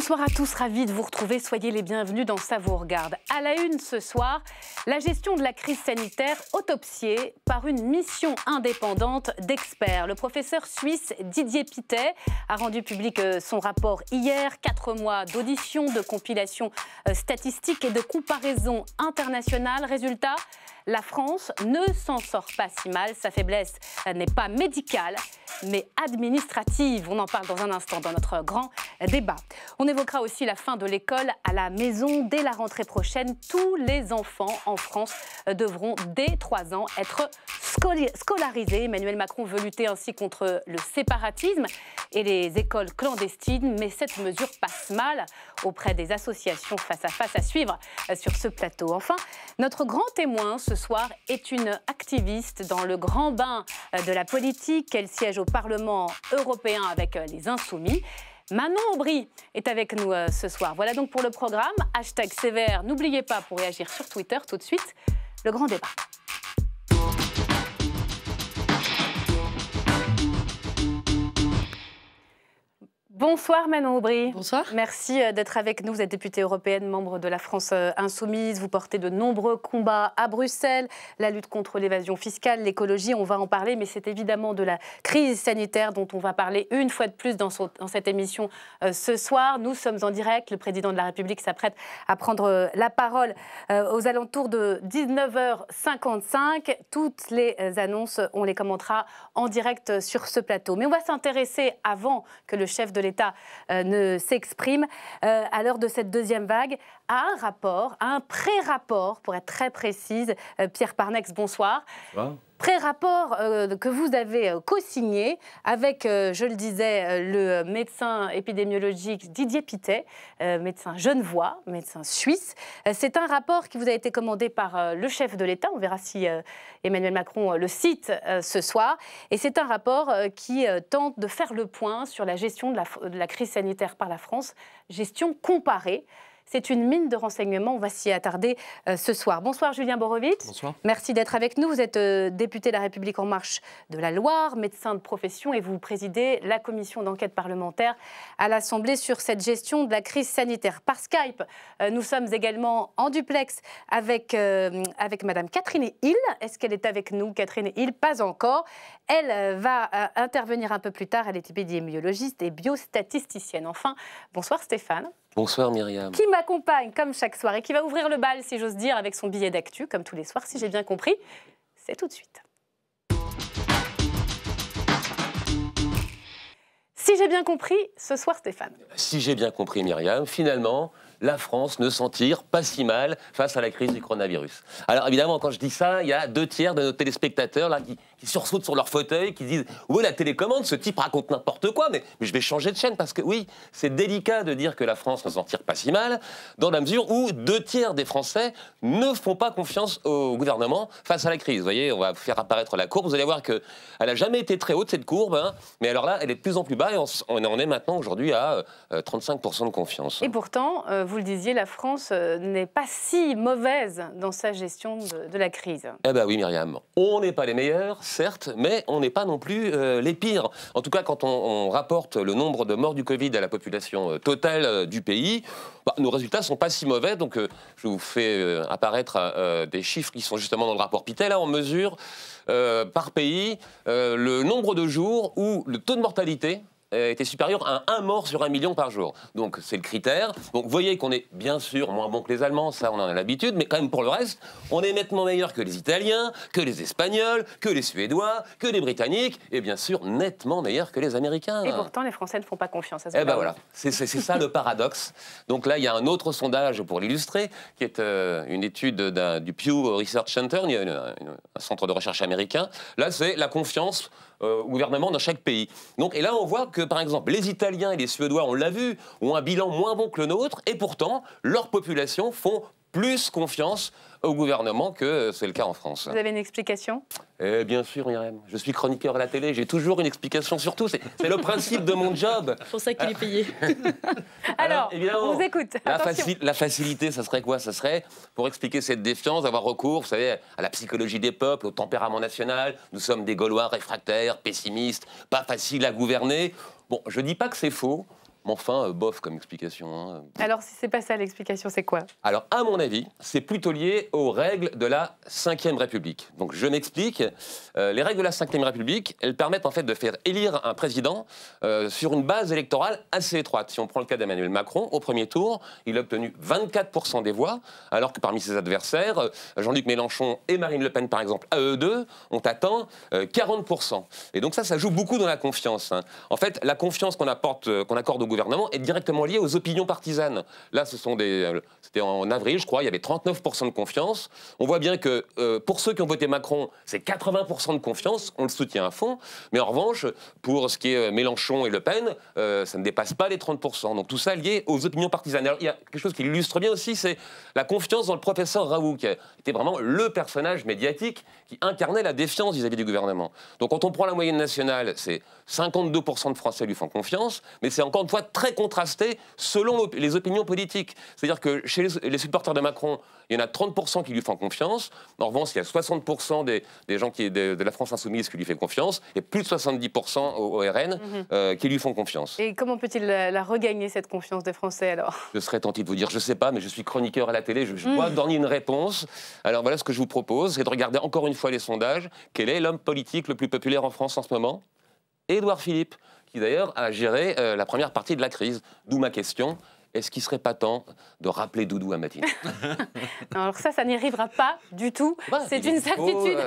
Bonsoir à tous, ravis de vous retrouver. Soyez les bienvenus dans Ça vous regarde. À la une ce soir, la gestion de la crise sanitaire autopsiée par une mission indépendante d'experts. Le professeur suisse Didier Pittet a rendu public son rapport hier. 4 mois d'audition, de compilation statistique et de comparaison internationale. Résultat, la France ne s'en sort pas si mal. Sa faiblesse n'est pas médicale, mais administrative. On en parle dans un instant dans notre grand débat. On évoquera aussi la fin de l'école à la maison. Dès la rentrée prochaine, tous les enfants en France devront, dès 3 ans, être scolarisés. Emmanuel Macron veut lutter ainsi contre le séparatisme et les écoles clandestines. Mais cette mesure passe mal auprès des associations face à face à suivre sur ce plateau. Enfin, notre grand témoin ce soir est une activiste dans le grand bain de la politique. Elle siège au Parlement européen avec les Insoumis. Manon Aubry est avec nous ce soir. Voilà donc pour le programme. Hashtag sévère, n'oubliez pas pour réagir sur Twitter. Tout de suite, le grand débat. Bonsoir Manon Aubry. Bonsoir. Merci d'être avec nous. Vous êtes députée européenne, membre de la France Insoumise. Vous portez de nombreux combats à Bruxelles. La lutte contre l'évasion fiscale, l'écologie, on va en parler. Mais c'est évidemment de la crise sanitaire dont on va parler une fois de plus dans cette émission ce soir. Nous sommes en direct. Le président de la République s'apprête à prendre la parole aux alentours de 19h55. Toutes les annonces, on les commentera en direct sur ce plateau. Mais on va s'intéresser, avant que le chef de l'État ne s'exprime, à l'heure de cette deuxième vague, à un rapport, à un pré-rapport, pour être très précise. Pierre Parnex, bonsoir. Bonsoir. Pré-rapport que vous avez co-signé avec, je le disais, le médecin épidémiologique Didier Pittet, médecin genevois, médecin suisse. C'est un rapport qui vous a été commandé par le chef de l'État. On verra si Emmanuel Macron le cite ce soir. Et c'est un rapport qui tente de faire le point sur la gestion de la crise sanitaire par la France, gestion comparée. C'est une mine de renseignements, on va s'y attarder ce soir. Bonsoir Julien Borowitz. Bonsoir. Merci d'être avec nous. Vous êtes député de La République En Marche de la Loire, médecin de profession, et vous présidez la commission d'enquête parlementaire à l'Assemblée sur cette gestion de la crise sanitaire. Par Skype, nous sommes également en duplex avec Madame Catherine Hill. Est-ce qu'elle est avec nous, Catherine Hill? Pas encore. Elle va intervenir un peu plus tard. Elle est épidémiologiste et biostatisticienne. Enfin, bonsoir Stéphane. Bonsoir Myriam. Qui m'accompagne comme chaque soir et qui va ouvrir le bal, si j'ose dire, avec son billet d'actu, comme tous les soirs, si j'ai bien compris. C'est tout de suite. Si j'ai bien compris, ce soir, Stéphane. Si j'ai bien compris Myriam, finalement, la France ne s'en tire pas si mal face à la crise du coronavirus. Alors évidemment, quand je dis ça, il y a 2/3 de nos téléspectateurs là, qui sursautent sur leur fauteuil, qui disent « Où est la télécommande? Ce type raconte n'importe quoi, mais je vais changer de chaîne. » Parce que oui, c'est délicat de dire que la France ne s'en tire pas si mal, dans la mesure où 2/3 des Français ne font pas confiance au gouvernement face à la crise. Vous voyez, on va faire apparaître la courbe. Vous allez voir qu'elle n'a jamais été très haute, cette courbe, hein, mais alors là, elle est de plus en plus bas, et on en est maintenant aujourd'hui à 35% de confiance. Et pourtant, vous le disiez, la France n'est pas si mauvaise dans sa gestion de la crise. Eh bien oui, Myriam, on n'est pas les meilleurs, certes, mais on n'est pas non plus les pires. En tout cas, quand on rapporte le nombre de morts du Covid à la population totale du pays, nos résultats ne sont pas si mauvais. Donc, je vous fais apparaître des chiffres qui sont justement dans le rapport Pittet. Là, on mesure par pays le nombre de jours où le taux de mortalité était supérieur à 1 mort sur 1 million par jour. Donc c'est le critère. Donc vous voyez qu'on est bien sûr moins bon que les Allemands, ça on en a l'habitude, mais quand même pour le reste, on est nettement meilleur que les Italiens, que les Espagnols, que les Suédois, que les Britanniques, et bien sûr nettement meilleur que les Américains. Et pourtant les Français ne font pas confiance à ce Eh ben voilà, c'est ça le paradoxe. Donc là il y a un autre sondage pour l'illustrer, qui est une étude du Pew Research Center, un centre de recherche américain. Là c'est la confiance au gouvernement dans chaque pays. Donc, et là, on voit que, par exemple, les Italiens et les Suédois, on l'a vu, ont un bilan moins bon que le nôtre, et pourtant, leurs populations font plus confiance au gouvernement que c'est le cas en France. Vous avez une explication? Bien sûr, Myriam. Je suis chroniqueur à la télé, j'ai toujours une explication sur tout. C'est le principe de mon job. C'est pour ça qu'il est payé. Alors, on vous écoute. La facilité, ça serait quoi? Ça serait, pour expliquer cette défiance, d'avoir recours, vous savez, à la psychologie des peuples, au tempérament national. Nous sommes des Gaulois réfractaires, pessimistes, pas faciles à gouverner. Bon, je dis pas que c'est faux. Mais enfin, bof comme explication. Hein. Alors, si c'est pas ça l'explication, c'est quoi? Alors, à mon avis, c'est plutôt lié aux règles de la Ve République. Donc, je m'explique. Les règles de la Ve République, elles permettent en fait de faire élire un président sur une base électorale assez étroite. Si on prend le cas d'Emmanuel Macron, au premier tour, il a obtenu 24% des voix, alors que parmi ses adversaires, Jean-Luc Mélenchon et Marine Le Pen, par exemple, à eux deux, ont atteint 40%. Et donc ça joue beaucoup dans la confiance. Hein. En fait, la confiance qu'on accorde au gouvernement est directement liée aux opinions partisanes. Là, c'était en avril, je crois, il y avait 39% de confiance. On voit bien que pour ceux qui ont voté Macron, c'est 80% de confiance, on le soutient à fond. Mais en revanche, pour ce qui est Mélenchon et Le Pen, ça ne dépasse pas les 30%. Donc tout ça lié aux opinions partisanes. Alors, il y a quelque chose qui l'illustre bien aussi, c'est la confiance dans le professeur Raoult, qui était vraiment le personnage médiatique qui incarnait la défiance vis-à-vis du gouvernement. Donc quand on prend la moyenne nationale, c'est 52% de Français lui font confiance, mais c'est encore une fois très contrasté selon les opinions politiques. C'est-à-dire que chez les supporters de Macron, il y en a 30% qui lui font confiance. En revanche, il y a 60% des gens de la France insoumise qui lui font confiance, et plus de 70% au RN qui lui font confiance. Et comment peut-il la regagner, cette confiance des Français, alors? Je serais tenté de vous dire, je ne sais pas, mais je suis chroniqueur à la télé, je dois donner une réponse. Alors voilà ce que je vous propose, c'est de regarder encore une fois les sondages. Quel est l'homme politique le plus populaire en France en ce moment? Édouard Philippe, qui d'ailleurs a géré la première partie de la crise. D'où ma question. Est-ce qu'il ne serait pas temps de rappeler Doudou à Mathilde? Alors ça n'y arrivera pas du tout. C'est une certitude.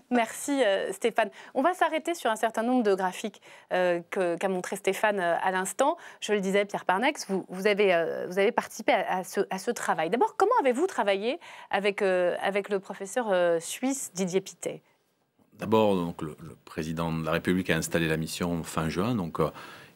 Merci Stéphane. On va s'arrêter sur un certain nombre de graphiques qu'a montré Stéphane à l'instant. Je le disais, Pierre Parnex, vous avez participé à ce travail. D'abord, comment avez-vous travaillé avec le professeur suisse Didier Pittet? D'abord, le président de la République a installé la mission fin juin. Donc,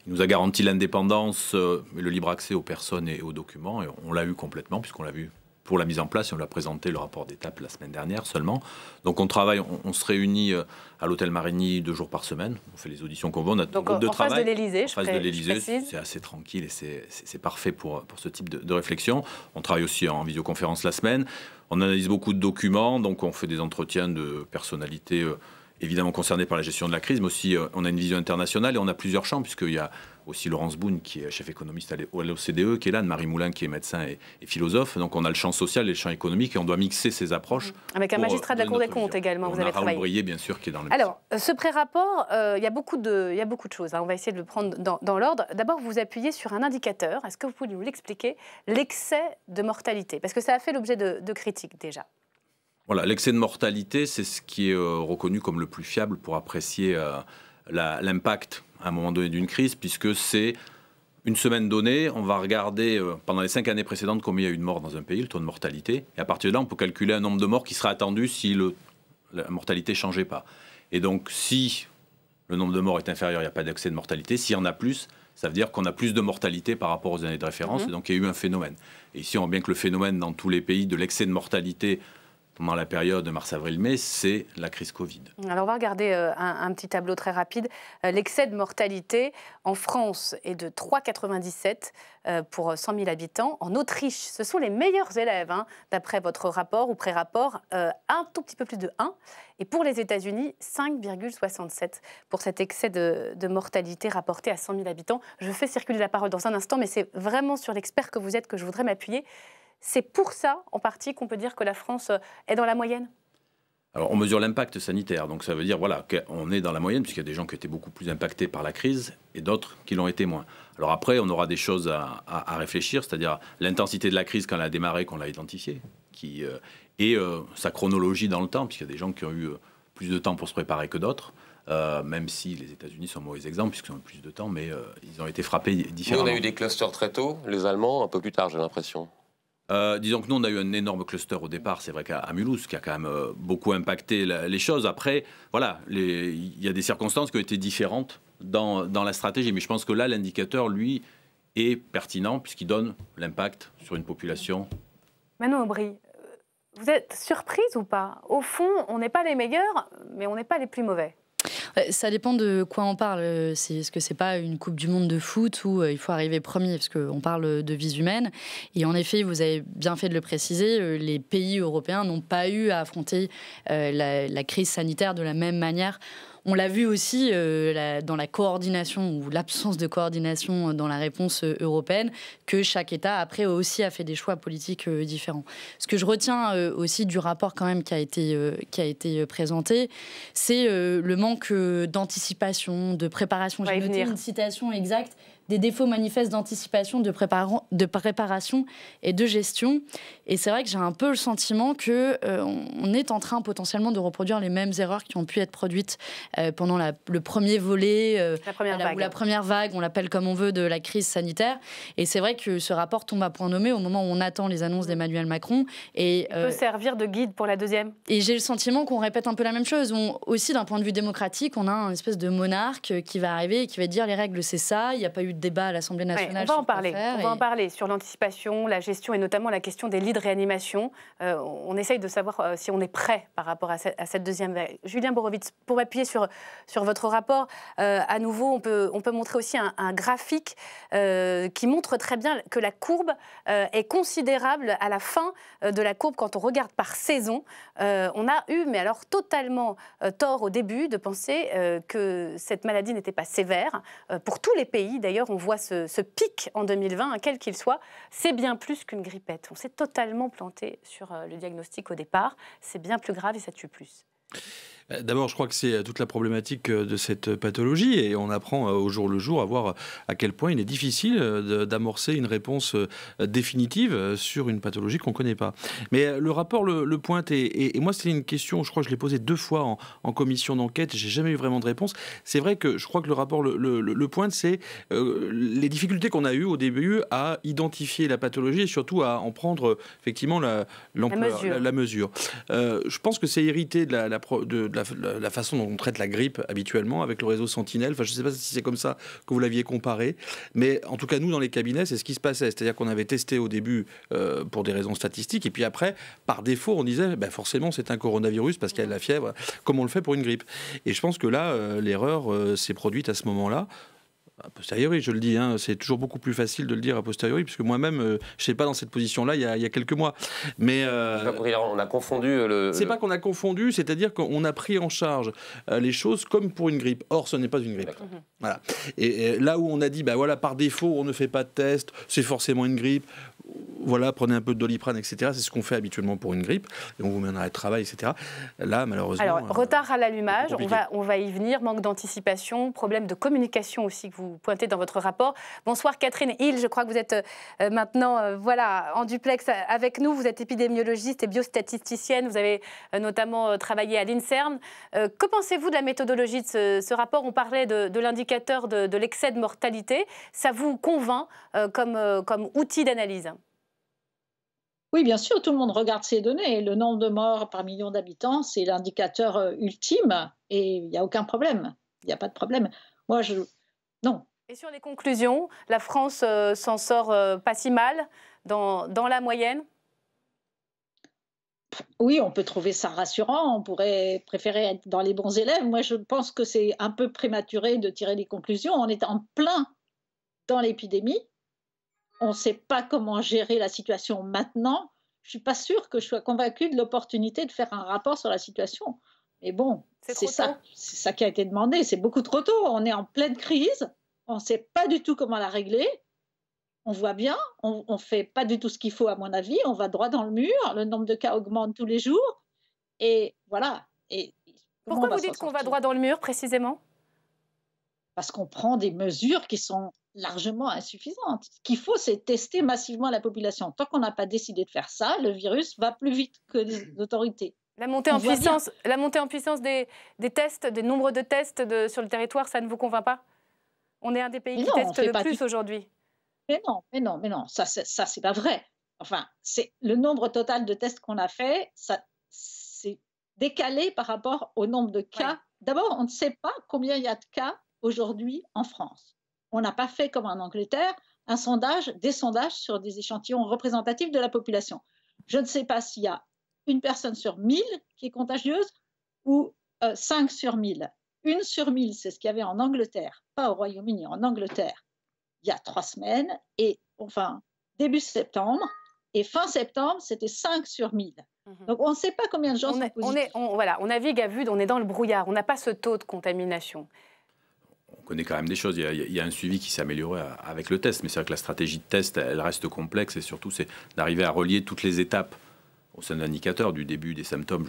il nous a garanti l'indépendance et le libre accès aux personnes et aux documents. Et on l'a eu complètement, puisqu'on l'a vu pour la mise en place. Et on l'a présenté, le rapport d'étape, la semaine dernière seulement. Donc, on travaille, on se réunit à l'hôtel Marigny 2 jours par semaine. On fait les auditions qu'on veut. On a donc, groupe de travail. En face de l'Élysée, en face de l'Élysée, c'est assez tranquille et c'est parfait pour ce type de réflexion. On travaille aussi en visioconférence la semaine. On analyse beaucoup de documents. Donc, on fait des entretiens de personnalités évidemment concerné par la gestion de la crise, mais aussi on a une vision internationale et on a plusieurs champs, puisqu'il y a aussi Laurence Boone, qui est chef économiste à l'OCDE, qui est là, Anne-Marie Moulin, qui est médecin et philosophe. Donc on a le champ social et le champ économique, et on doit mixer ces approches. Avec un magistrat de la Cour des comptes également, vous avez travaillé. Raoult Brillet, bien sûr, qui est dans le... Alors, ce pré-rapport, il y a beaucoup de choses. Hein. On va essayer de le prendre dans l'ordre. D'abord, vous appuyez sur un indicateur. Est-ce que vous pouvez nous l'expliquer? L'excès de mortalité. Parce que ça a fait l'objet de critiques déjà. Voilà, l'excès de mortalité, c'est ce qui est reconnu comme le plus fiable pour apprécier l'impact à un moment donné d'une crise, puisque c'est une semaine donnée, on va regarder pendant les 5 années précédentes combien il y a eu de morts dans un pays, le taux de mortalité, et à partir de là, on peut calculer un nombre de morts qui sera attendu si la mortalité ne changeait pas. Et donc, si le nombre de morts est inférieur, il n'y a pas d'excès de mortalité. S'il y en a plus, ça veut dire qu'on a plus de mortalité par rapport aux années de référence, et donc il y a eu un phénomène. Et ici, on voit bien que le phénomène dans tous les pays de l'excès de mortalité pendant la période de mars, avril, mai, c'est la crise Covid. Alors on va regarder un petit tableau très rapide. L'excès de mortalité en France est de 3,97 pour 100 000 habitants. En Autriche, ce sont les meilleurs élèves, hein, d'après votre rapport ou pré-rapport, un tout petit peu plus de 1. Et pour les États-Unis, 5,67 pour cet excès de mortalité rapporté à 100 000 habitants. Je fais circuler la parole dans un instant, mais c'est vraiment sur l'expert que vous êtes que je voudrais m'appuyer. C'est pour ça, en partie, qu'on peut dire que la France est dans la moyenne? Alors, on mesure l'impact sanitaire. Donc, ça veut dire qu'on est dans la moyenne, puisqu'il y a des gens qui étaient beaucoup plus impactés par la crise et d'autres qui l'ont été moins. Alors après, on aura des choses à réfléchir, c'est-à-dire l'intensité de la crise quand elle a démarré, qu'on l'a identifiée, et sa chronologie dans le temps, puisqu'il y a des gens qui ont eu plus de temps pour se préparer que d'autres. Même si les États-Unis sont un mauvais exemple, puisqu'ils ont eu plus de temps, mais ils ont été frappés différemment. Nous, on a eu des clusters très tôt, les Allemands un peu plus tard, j'ai l'impression. Disons que nous, on a eu un énorme cluster au départ, c'est vrai qu'à Mulhouse, qui a quand même beaucoup impacté les choses. Après, voilà, il y a des circonstances qui ont été différentes dans la stratégie. Mais je pense que là, l'indicateur, lui, est pertinent, puisqu'il donne l'impact sur une population. Manon Aubry, vous êtes surprise ou pas? Au fond, on n'est pas les meilleurs, mais on n'est pas les plus mauvais. Ça dépend de quoi on parle. Est-ce que c'est pas une Coupe du Monde de foot où il faut arriver premier, parce qu'on parle de vies humaines. Et en effet, vous avez bien fait de le préciser, les pays européens n'ont pas eu à affronter la crise sanitaire de la même manière. On l'a vu aussi dans la coordination ou l'absence de coordination dans la réponse européenne, que chaque État après aussi a fait des choix politiques différents. Ce que je retiens aussi du rapport quand même qui a été présenté, c'est le manque d'anticipation, de préparation. J'ai noté une citation exacte: des défauts manifestes d'anticipation, de préparation et de gestion. Et c'est vrai que j'ai un peu le sentiment qu'on est en train potentiellement de reproduire les mêmes erreurs qui ont pu être produites pendant le premier volet, ou la première vague, on l'appelle comme on veut, de la crise sanitaire. Et c'est vrai que ce rapport tombe à point nommé au moment où on attend les annonces d'Emmanuel Macron. Et, il peut servir de guide pour la deuxième. Et j'ai le sentiment qu'on répète un peu la même chose. Aussi, d'un point de vue démocratique, on a une espèce de monarque qui va arriver et qui va dire les règles, c'est ça, il n'y a pas eu de débat à l'Assemblée nationale. On va en parler sur l'anticipation, la gestion et notamment la question des lits de réanimation. On essaye de savoir si on est prêt par rapport à cette deuxième vague. Julien Borowitz, pour appuyer sur votre rapport, à nouveau, on peut montrer aussi un graphique qui montre très bien que la courbe est considérable à la fin de la courbe quand on regarde par saison. On a eu, mais alors totalement tort au début de penser que cette maladie n'était pas sévère. Pour tous les pays, d'ailleurs, on voit ce pic en 2020, quel qu'il soit, c'est bien plus qu'une grippette. On s'est totalement planté sur le diagnostic au départ. C'est bien plus grave et ça tue plus. D'abord, je crois que c'est toute la problématique de cette pathologie et on apprend au jour le jour à voir à quel point il est difficile d'amorcer une réponse définitive sur une pathologie qu'on ne connaît pas. Mais le rapport le pointe et moi, c'est une question, je crois que je l'ai posée 2 fois en commission d'enquête, j'ai jamais eu vraiment de réponse. C'est vrai que je crois que le rapport le pointe, c'est les difficultés qu'on a eues au début à identifier la pathologie et surtout à en prendre effectivement la mesure. Je pense que c'est hérité de la façon dont on traite la grippe habituellement avec le réseau Sentinelle. Enfin, je ne sais pas si c'est comme ça que vous l'aviez comparé, mais en tout cas, nous, dans les cabinets, c'est ce qui se passait. C'est-à-dire qu'on avait testé au début pour des raisons statistiques, et puis après, par défaut, on disait forcément, c'est un coronavirus parce qu'il y a de la fièvre, comme on le fait pour une grippe. Et je pense que là, l'erreur s'est produite à ce moment-là. A posteriori, je le dis, c'est toujours beaucoup plus facile de le dire a posteriori, puisque moi-même, je ne sais pas dans cette position-là il y a quelques mois. Mais on a confondu c'est pas qu'on a confondu, c'est-à-dire qu'on a pris en charge les choses comme pour une grippe. Or, ce n'est pas une grippe. Voilà. Et là où on a dit, par défaut, on ne fait pas de test, c'est forcément une grippe. Voilà, prenez un peu de Doliprane, etc. C'est ce qu'on fait habituellement pour une grippe. Et on vous met en arrêt de travail, etc. Là, malheureusement... Alors, retard à l'allumage, on va y venir. Manque d'anticipation, problème de communication aussi que vous pointez dans votre rapport. Bonsoir Catherine Hill, je crois que vous êtes maintenant en duplex avec nous. Vous êtes épidémiologiste et biostatisticienne. Vous avez notamment travaillé à l'INSERM. Que pensez-vous de la méthodologie de ce rapport? On parlait de l'indicateur de l'excès de mortalité. Ça vous convainc comme outil d'analyse? Oui, bien sûr, tout le monde regarde ces données. Le nombre de morts par million d'habitants, c'est l'indicateur ultime et il n'y a aucun problème. Il n'y a pas de problème. Non. Et sur les conclusions, la France s'en sort pas si mal dans la moyenne? Oui, on peut trouver ça rassurant. On pourrait préférer être dans les bons élèves. Moi, je pense que c'est un peu prématuré de tirer des conclusions. On est en plein dans l'épidémie. On ne sait pas comment gérer la situation maintenant. Je ne suis pas sûre que je sois convaincue de l'opportunité de faire un rapport sur la situation. Mais bon, c'est ça qui a été demandé. C'est beaucoup trop tôt. On est en pleine crise. On ne sait pas du tout comment la régler. On voit bien. On ne fait pas du tout ce qu'il faut, à mon avis. On va droit dans le mur. Le nombre de cas augmente tous les jours. Et voilà. Pourquoi vous dites qu'on va droit dans le mur, précisément? Parce qu'on prend des mesures qui sont largement insuffisantes. Ce qu'il faut, c'est tester massivement la population. Tant qu'on n'a pas décidé de faire ça, le virus va plus vite que les autorités. La montée en puissance des tests, des nombres de tests sur le territoire, ça ne vous convainc pas? On est un des pays qui teste le plus aujourd'hui. Mais non, ça c'est pas vrai. Enfin, c'est le nombre total de tests qu'on a fait, c'est décalé par rapport au nombre de cas. Ouais. D'abord, on ne sait pas combien il y a de cas aujourd'hui en France. On n'a pas fait comme en Angleterre des sondages sur des échantillons représentatifs de la population. Je ne sais pas s'il y a une personne sur 1000 qui est contagieuse ou 5 sur 1000. 1 sur 1000, c'est ce qu'il y avait en Angleterre, pas au Royaume-Uni, en Angleterre, il y a 3 semaines, et enfin début septembre, et fin septembre, c'était 5 sur 1000. Donc on ne sait pas combien de gens sont positifs. On navigue à vue, on est dans le brouillard, on n'a pas ce taux de contamination. On connaît quand même des choses. Il y a un suivi qui s'est amélioré avec le test, mais c'est vrai que la stratégie de test, elle reste complexe et surtout, c'est d'arriver à relier toutes les étapes au sein de l'indicateur, du début des symptômes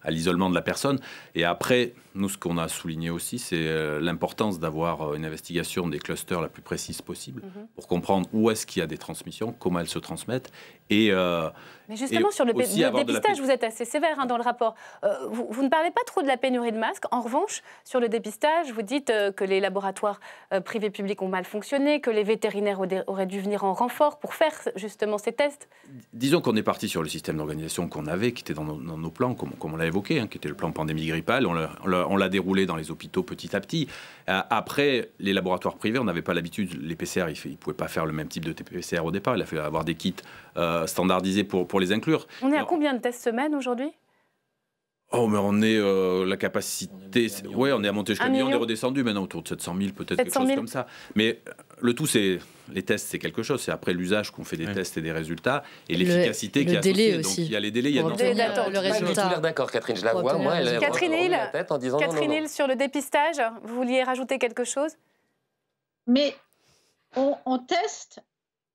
à l'isolement de la personne. Et après, nous, ce qu'on a souligné aussi, c'est l'importance d'avoir une investigation des clusters la plus précise possible pour comprendre où est-ce qu'il y a des transmissions, comment elles se transmettent. Mais justement, sur le dépistage, vous êtes assez sévère dans le rapport. Vous ne parlez pas trop de la pénurie de masques. En revanche, sur le dépistage, vous dites que les laboratoires privés publics ont mal fonctionné, que les vétérinaires auraient dû venir en renfort pour faire justement ces tests. Disons qu'on est parti sur le système d'organisation qu'on avait, qui était dans nos plans, comme on l'a évoqué, qui était le plan pandémie grippale. On l'a déroulé dans les hôpitaux petit à petit. Après, les laboratoires privés, on n'avait pas l'habitude. Les PCR, ils ne pouvaient pas faire le même type de PCR au départ. Il a fallu avoir des kits standardisés pour les inclure. On est à combien de tests semaine aujourd'hui ? Oh, mais on est la capacité. Oui, on est à monter jusqu'à 1 million, on est redescendu maintenant autour de 700 000, peut-être quelque chose comme ça. Mais le tout, c'est les tests, c'est quelque chose. C'est après l'usage qu'on fait des tests et des résultats et l'efficacité qui est associée. Donc il y a les délais, il y a le résultat. Je suis d'accord, Catherine, je la vois. Moi, elle Catherine Hill, sur le dépistage, vous vouliez rajouter quelque chose ? Mais on teste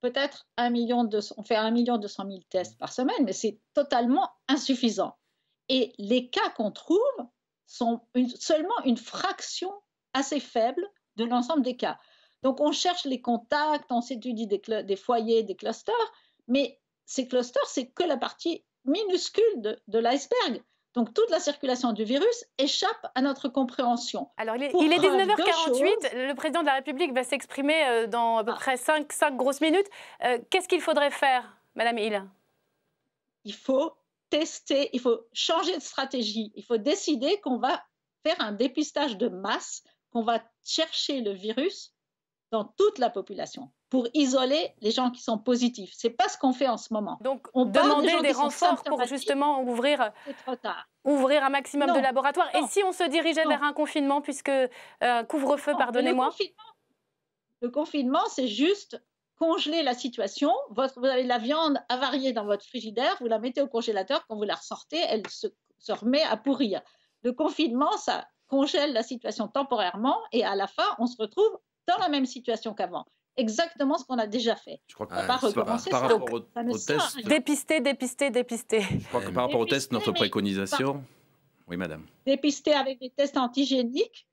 peut-être on fait 1 200 000 tests par semaine, mais c'est totalement insuffisant. Et les cas qu'on trouve sont seulement une fraction assez faible de l'ensemble des cas. Donc, on cherche les contacts, on s'étudie des foyers, des clusters, mais ces clusters, c'est que la partie minuscule de l'iceberg. Donc, toute la circulation du virus échappe à notre compréhension. Alors, il est 19h48. Le président de la République va s'exprimer dans à peu près 5 grosses minutes. Qu'est-ce qu'il faudrait faire, Madame Hill ? Il faut tester, il faut changer de stratégie. Il faut décider qu'on va faire un dépistage de masse, qu'on va chercher le virus dans toute la population pour isoler les gens qui sont positifs. Ce n'est pas ce qu'on fait en ce moment. Donc, on demander des renforts pour justement ouvrir un maximum de laboratoires. Non. Et si on se dirigeait vers un confinement, puisque couvre-feu, pardonnez-moi. Le confinement, c'est juste congeler la situation. Vous avez la viande avariée dans votre frigidaire, vous la mettez au congélateur, quand vous la ressortez, elle se remet à pourrir. Le confinement, ça congèle la situation temporairement et à la fin, on se retrouve dans la même situation qu'avant. Exactement ce qu'on a déjà fait. Je crois que par rapport au test... Dépister. Je crois que par rapport au test, notre préconisation... Oui, madame. Dépister avec des tests antigéniques,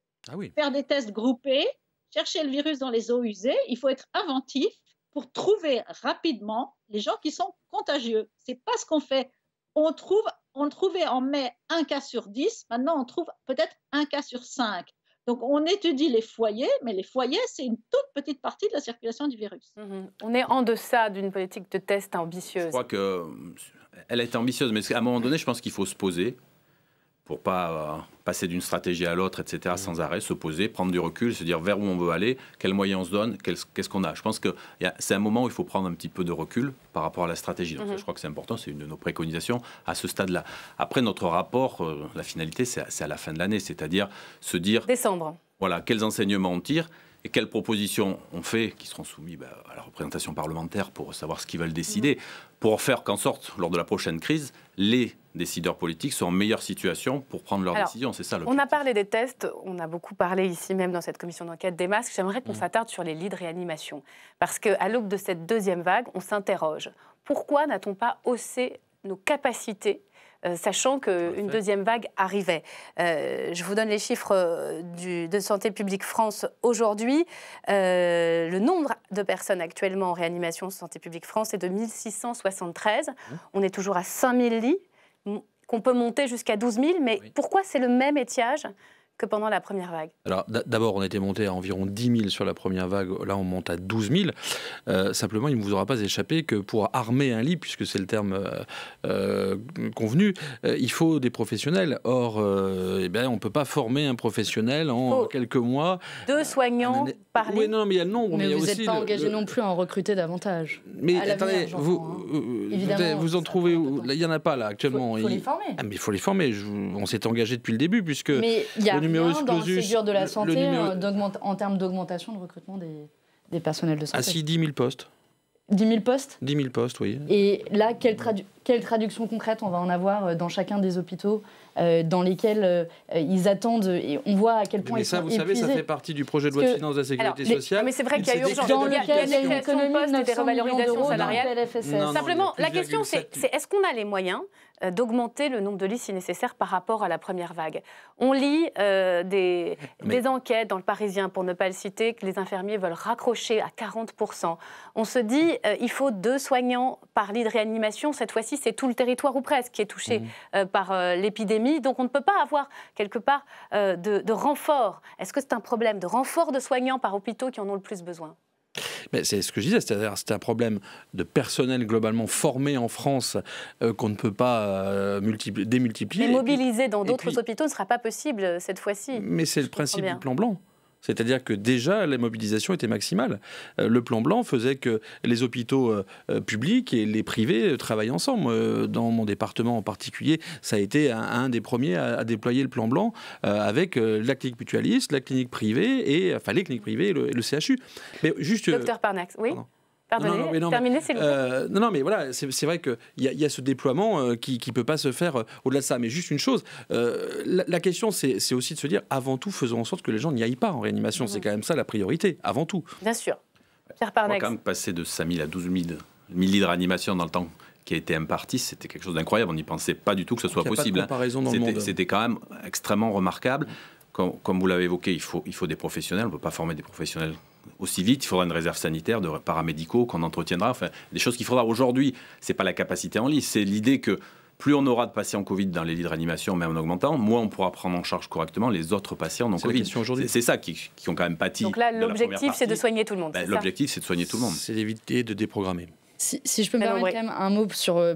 faire des tests groupés, chercher le virus dans les eaux usées. Il faut être inventif pour trouver rapidement les gens qui sont contagieux. Ce n'est pas ce qu'on fait. On trouvait en mai 1 cas sur 10, maintenant on trouve peut-être 1 cas sur 5. Donc on étudie les foyers, mais les foyers, c'est une toute petite partie de la circulation du virus. On est en deçà d'une politique de test ambitieuse. Je crois qu'elle a été ambitieuse, mais à un moment donné, je pense qu'il faut se poser pour pas passer d'une stratégie à l'autre, etc., sans arrêt, se poser, prendre du recul, se dire vers où on veut aller, quels moyens on se donne, qu'est-ce qu'on a. Je pense que c'est un moment où il faut prendre un petit peu de recul par rapport à la stratégie. Donc ça, je crois que c'est important, c'est une de nos préconisations à ce stade-là. Après, notre rapport, la finalité, c'est à la fin de l'année, c'est-à-dire se dire... Décembre. Voilà, quels enseignements on tire et quelles propositions on fait, qui seront soumises à la représentation parlementaire pour savoir ce qu'ils veulent décider, pour faire qu'en sorte, lors de la prochaine crise, les décideurs politiques sont en meilleure situation pour prendre leurs décisions. C'est ça l'objectif. On a parlé des tests, on a beaucoup parlé ici même dans cette commission d'enquête des masques. J'aimerais qu'on s'attarde sur les lits de réanimation. Parce qu'à l'aube de cette deuxième vague, on s'interroge. Pourquoi n'a-t-on pas haussé nos capacités sachant qu'une deuxième vague arrivait. Je vous donne les chiffres de Santé publique France aujourd'hui. Le nombre de personnes actuellement en réanimation Santé publique France est de 1673. On est toujours à 5000 lits, qu'on peut monter jusqu'à 12 000. Mais pourquoi c'est le même étiage que pendant la première vague? Alors d'abord, on était monté à environ 10 000 sur la première vague, là on monte à 12 000. Simplement, il ne vous aura pas échappé que pour armer un lit, puisque c'est le terme convenu, il faut des professionnels. Or, on ne peut pas former un professionnel en quelques mois. 2 soignants par lit. Oui, non, mais il y a le nombre. Mais vous n'êtes pas engagé non plus à en recruter davantage. Mais attendez, vous en trouvez où? Il n'y en a pas là actuellement. Il faut les former. Ah, mais il faut les former. On s'est engagé depuis le début, puisque... Mais il y a rien dans le Ségur de la santé en termes d'augmentation de recrutement des personnels de santé. Ah si, 10 000 postes. 10 000 postes? 10 000 postes, oui. Et là, quelle traduction concrète on va en avoir dans chacun des hôpitaux dans lesquels ils attendent, et on voit à quel point ils sont épuisés. Mais ça, vous savez, ça fait partie du projet de loi de finances de la Sécurité sociale. Mais c'est vrai qu'il y a urgence. Dans lequel il y a une économie de 900 des revalorisations millions salariales. Simplement, la question, 2,7. c'est est-ce qu'on a les moyens d'augmenter le nombre de lits si nécessaire par rapport à la première vague? On lit des enquêtes dans le Parisien, pour ne pas le citer, que les infirmiers veulent raccrocher à 40%. On se dit il faut 2 soignants par lit de réanimation. Cette fois-ci, c'est tout le territoire ou presque qui est touché par l'épidémie. Donc on ne peut pas avoir quelque part de renfort. Est-ce que c'est un problème de renfort de soignants par hôpitaux qui en ont le plus besoin? Mais c'est ce que je disais, c'est-à-dire c'est un problème de personnel globalement formé en France qu'on ne peut pas démultiplier. Mais mobiliser dans d'autres hôpitaux ne sera pas possible cette fois-ci. Mais c'est le principe du plan blanc. C'est-à-dire que déjà, la mobilisation était maximale. Le plan blanc faisait que les hôpitaux publics et les privés travaillent ensemble. Dans mon département en particulier, ça a été un des premiers à déployer le plan blanc avec la clinique mutualiste, la clinique privée, les cliniques privées et le CHU. Mais juste, Docteur Parnax, oui. Pardon. Pardonnez, terminez, c'est le non, mais voilà, c'est vrai qu'il y a ce déploiement qui ne peut pas se faire au-delà de ça. Mais juste une chose, la question, c'est aussi de se dire, avant tout, faisons en sorte que les gens n'y aillent pas en réanimation. C'est quand même ça la priorité, avant tout. Bien sûr. Pierre On va Parnax. quand même passer de 5 000 à 12 000 lits de réanimation dans le temps qui a été imparti, c'était quelque chose d'incroyable. On n'y pensait pas du tout que ce soit possible. Pas de comparaison dans le monde. C'était quand même extrêmement remarquable. Comme vous l'avez évoqué, il faut des professionnels. On ne peut pas former des professionnels aussi vite. Il faudra une réserve sanitaire de paramédicaux qu'on entretiendra. Enfin, des choses qu'il faudra. Aujourd'hui, ce n'est pas la capacité en lit. C'est l'idée que plus on aura de patients Covid dans les lits de réanimation, même en augmentant, moins on pourra prendre en charge correctement les autres patients non Covid. C'est ça qui ont quand même pâti. Donc là, l'objectif, c'est de soigner tout le monde. L'objectif, c'est de soigner tout le monde. C'est d'éviter de déprogrammer. Si je peux me permettre quand même un mot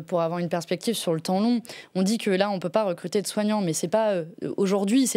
pour avoir une perspective sur le temps long, on dit que là on peut pas recruter de soignants, mais c'est pas aujourd'hui,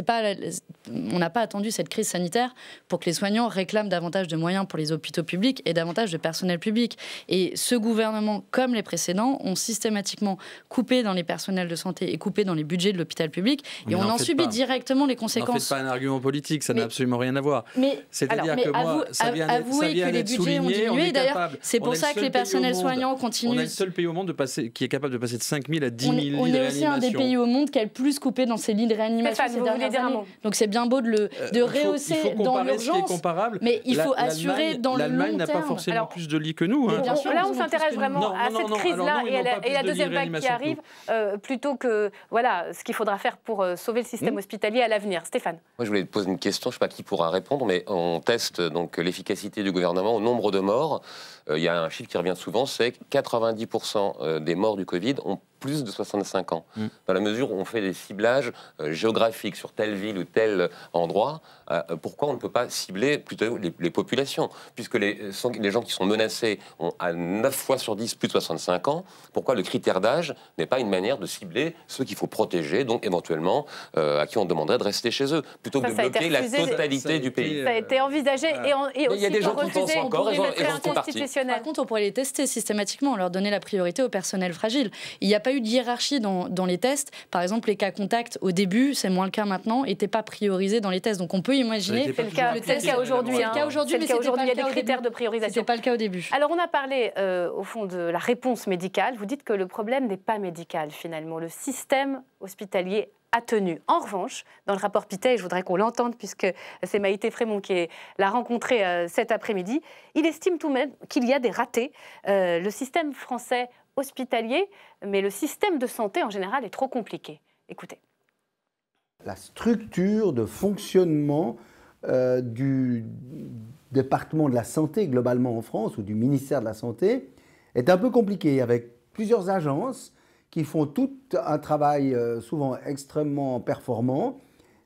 on n'a pas attendu cette crise sanitaire pour que les soignants réclament davantage de moyens pour les hôpitaux publics et davantage de personnel public. Et ce gouvernement, comme les précédents, ont systématiquement coupé dans les personnels de santé et coupé dans les budgets de l'hôpital public, et on en subit directement les conséquences. N'en faites pas un argument politique, ça n'a absolument rien à voir. C'est-à-dire que moi, ça vient d'être souligné. D'ailleurs, c'est pour ça que les personnels soignants continuent. On est le seul pays au monde qui est capable de passer de 5 000 à 10 000 lits de réanimation. On est aussi un des pays au monde qui a le plus coupé dans ses lits de réanimation ces dernières années. Donc c'est bien beau de rehausser dans l'urgence, mais il faut assurer dans le long terme. L'Allemagne n'a pas forcément plus de lits que nous. Bien sûr, là, on s'intéresse vraiment à cette crise-là et la deuxième vague qui arrive, plutôt que ce qu'il faudra faire pour sauver le système hospitalier à l'avenir. Stéphane. Moi, je voulais te poser une question, je ne sais pas qui pourra répondre, mais on teste donc l'efficacité du gouvernement au nombre de morts. Il y a un chiffre qui revient souvent, c'est que 90% des morts du Covid ont plus de 65 ans. Dans la mesure où on fait des ciblages géographiques sur telle ville ou tel endroit, pourquoi on ne peut pas cibler plutôt les populations? Puisque les gens qui sont menacés ont à 9 fois sur 10 plus de 65 ans, pourquoi le critère d'âge n'est pas une manière de cibler ceux qu'il faut protéger, donc éventuellement à qui on demanderait de rester chez eux, plutôt que de bloquer la totalité du pays? Ça a été envisagé et aussi il y a des gens qui pensent encore, et j'en fais partie. Par contre, on pourrait les tester systématiquement, leur donner la priorité au personnel fragile. Il n'y a pas eu de hiérarchie dans les tests. Par exemple, les cas contacts, au début, c'est moins le cas maintenant, n'étaient pas priorisés dans les tests. Donc on peut imaginer... C'est le cas aujourd'hui. C'est le cas aujourd'hui, mais il y a des critères de priorisation. Ce n'était pas le cas au début. Alors on a parlé, au fond, de la réponse médicale. Vous dites que le problème n'est pas médical, finalement. Le système hospitalier a tenu. En revanche, dans le rapport Pittet, je voudrais qu'on l'entende puisque c'est Maïté Frémont qui l'a rencontré cet après-midi, il estime tout de même qu'il y a des ratés. Le système français hospitalier, mais le système de santé en général est trop compliqué. Écoutez. La structure de fonctionnement du département de la santé globalement en France ou du ministère de la Santé est un peu compliquée avec plusieurs agences qui font tout un travail souvent extrêmement performant,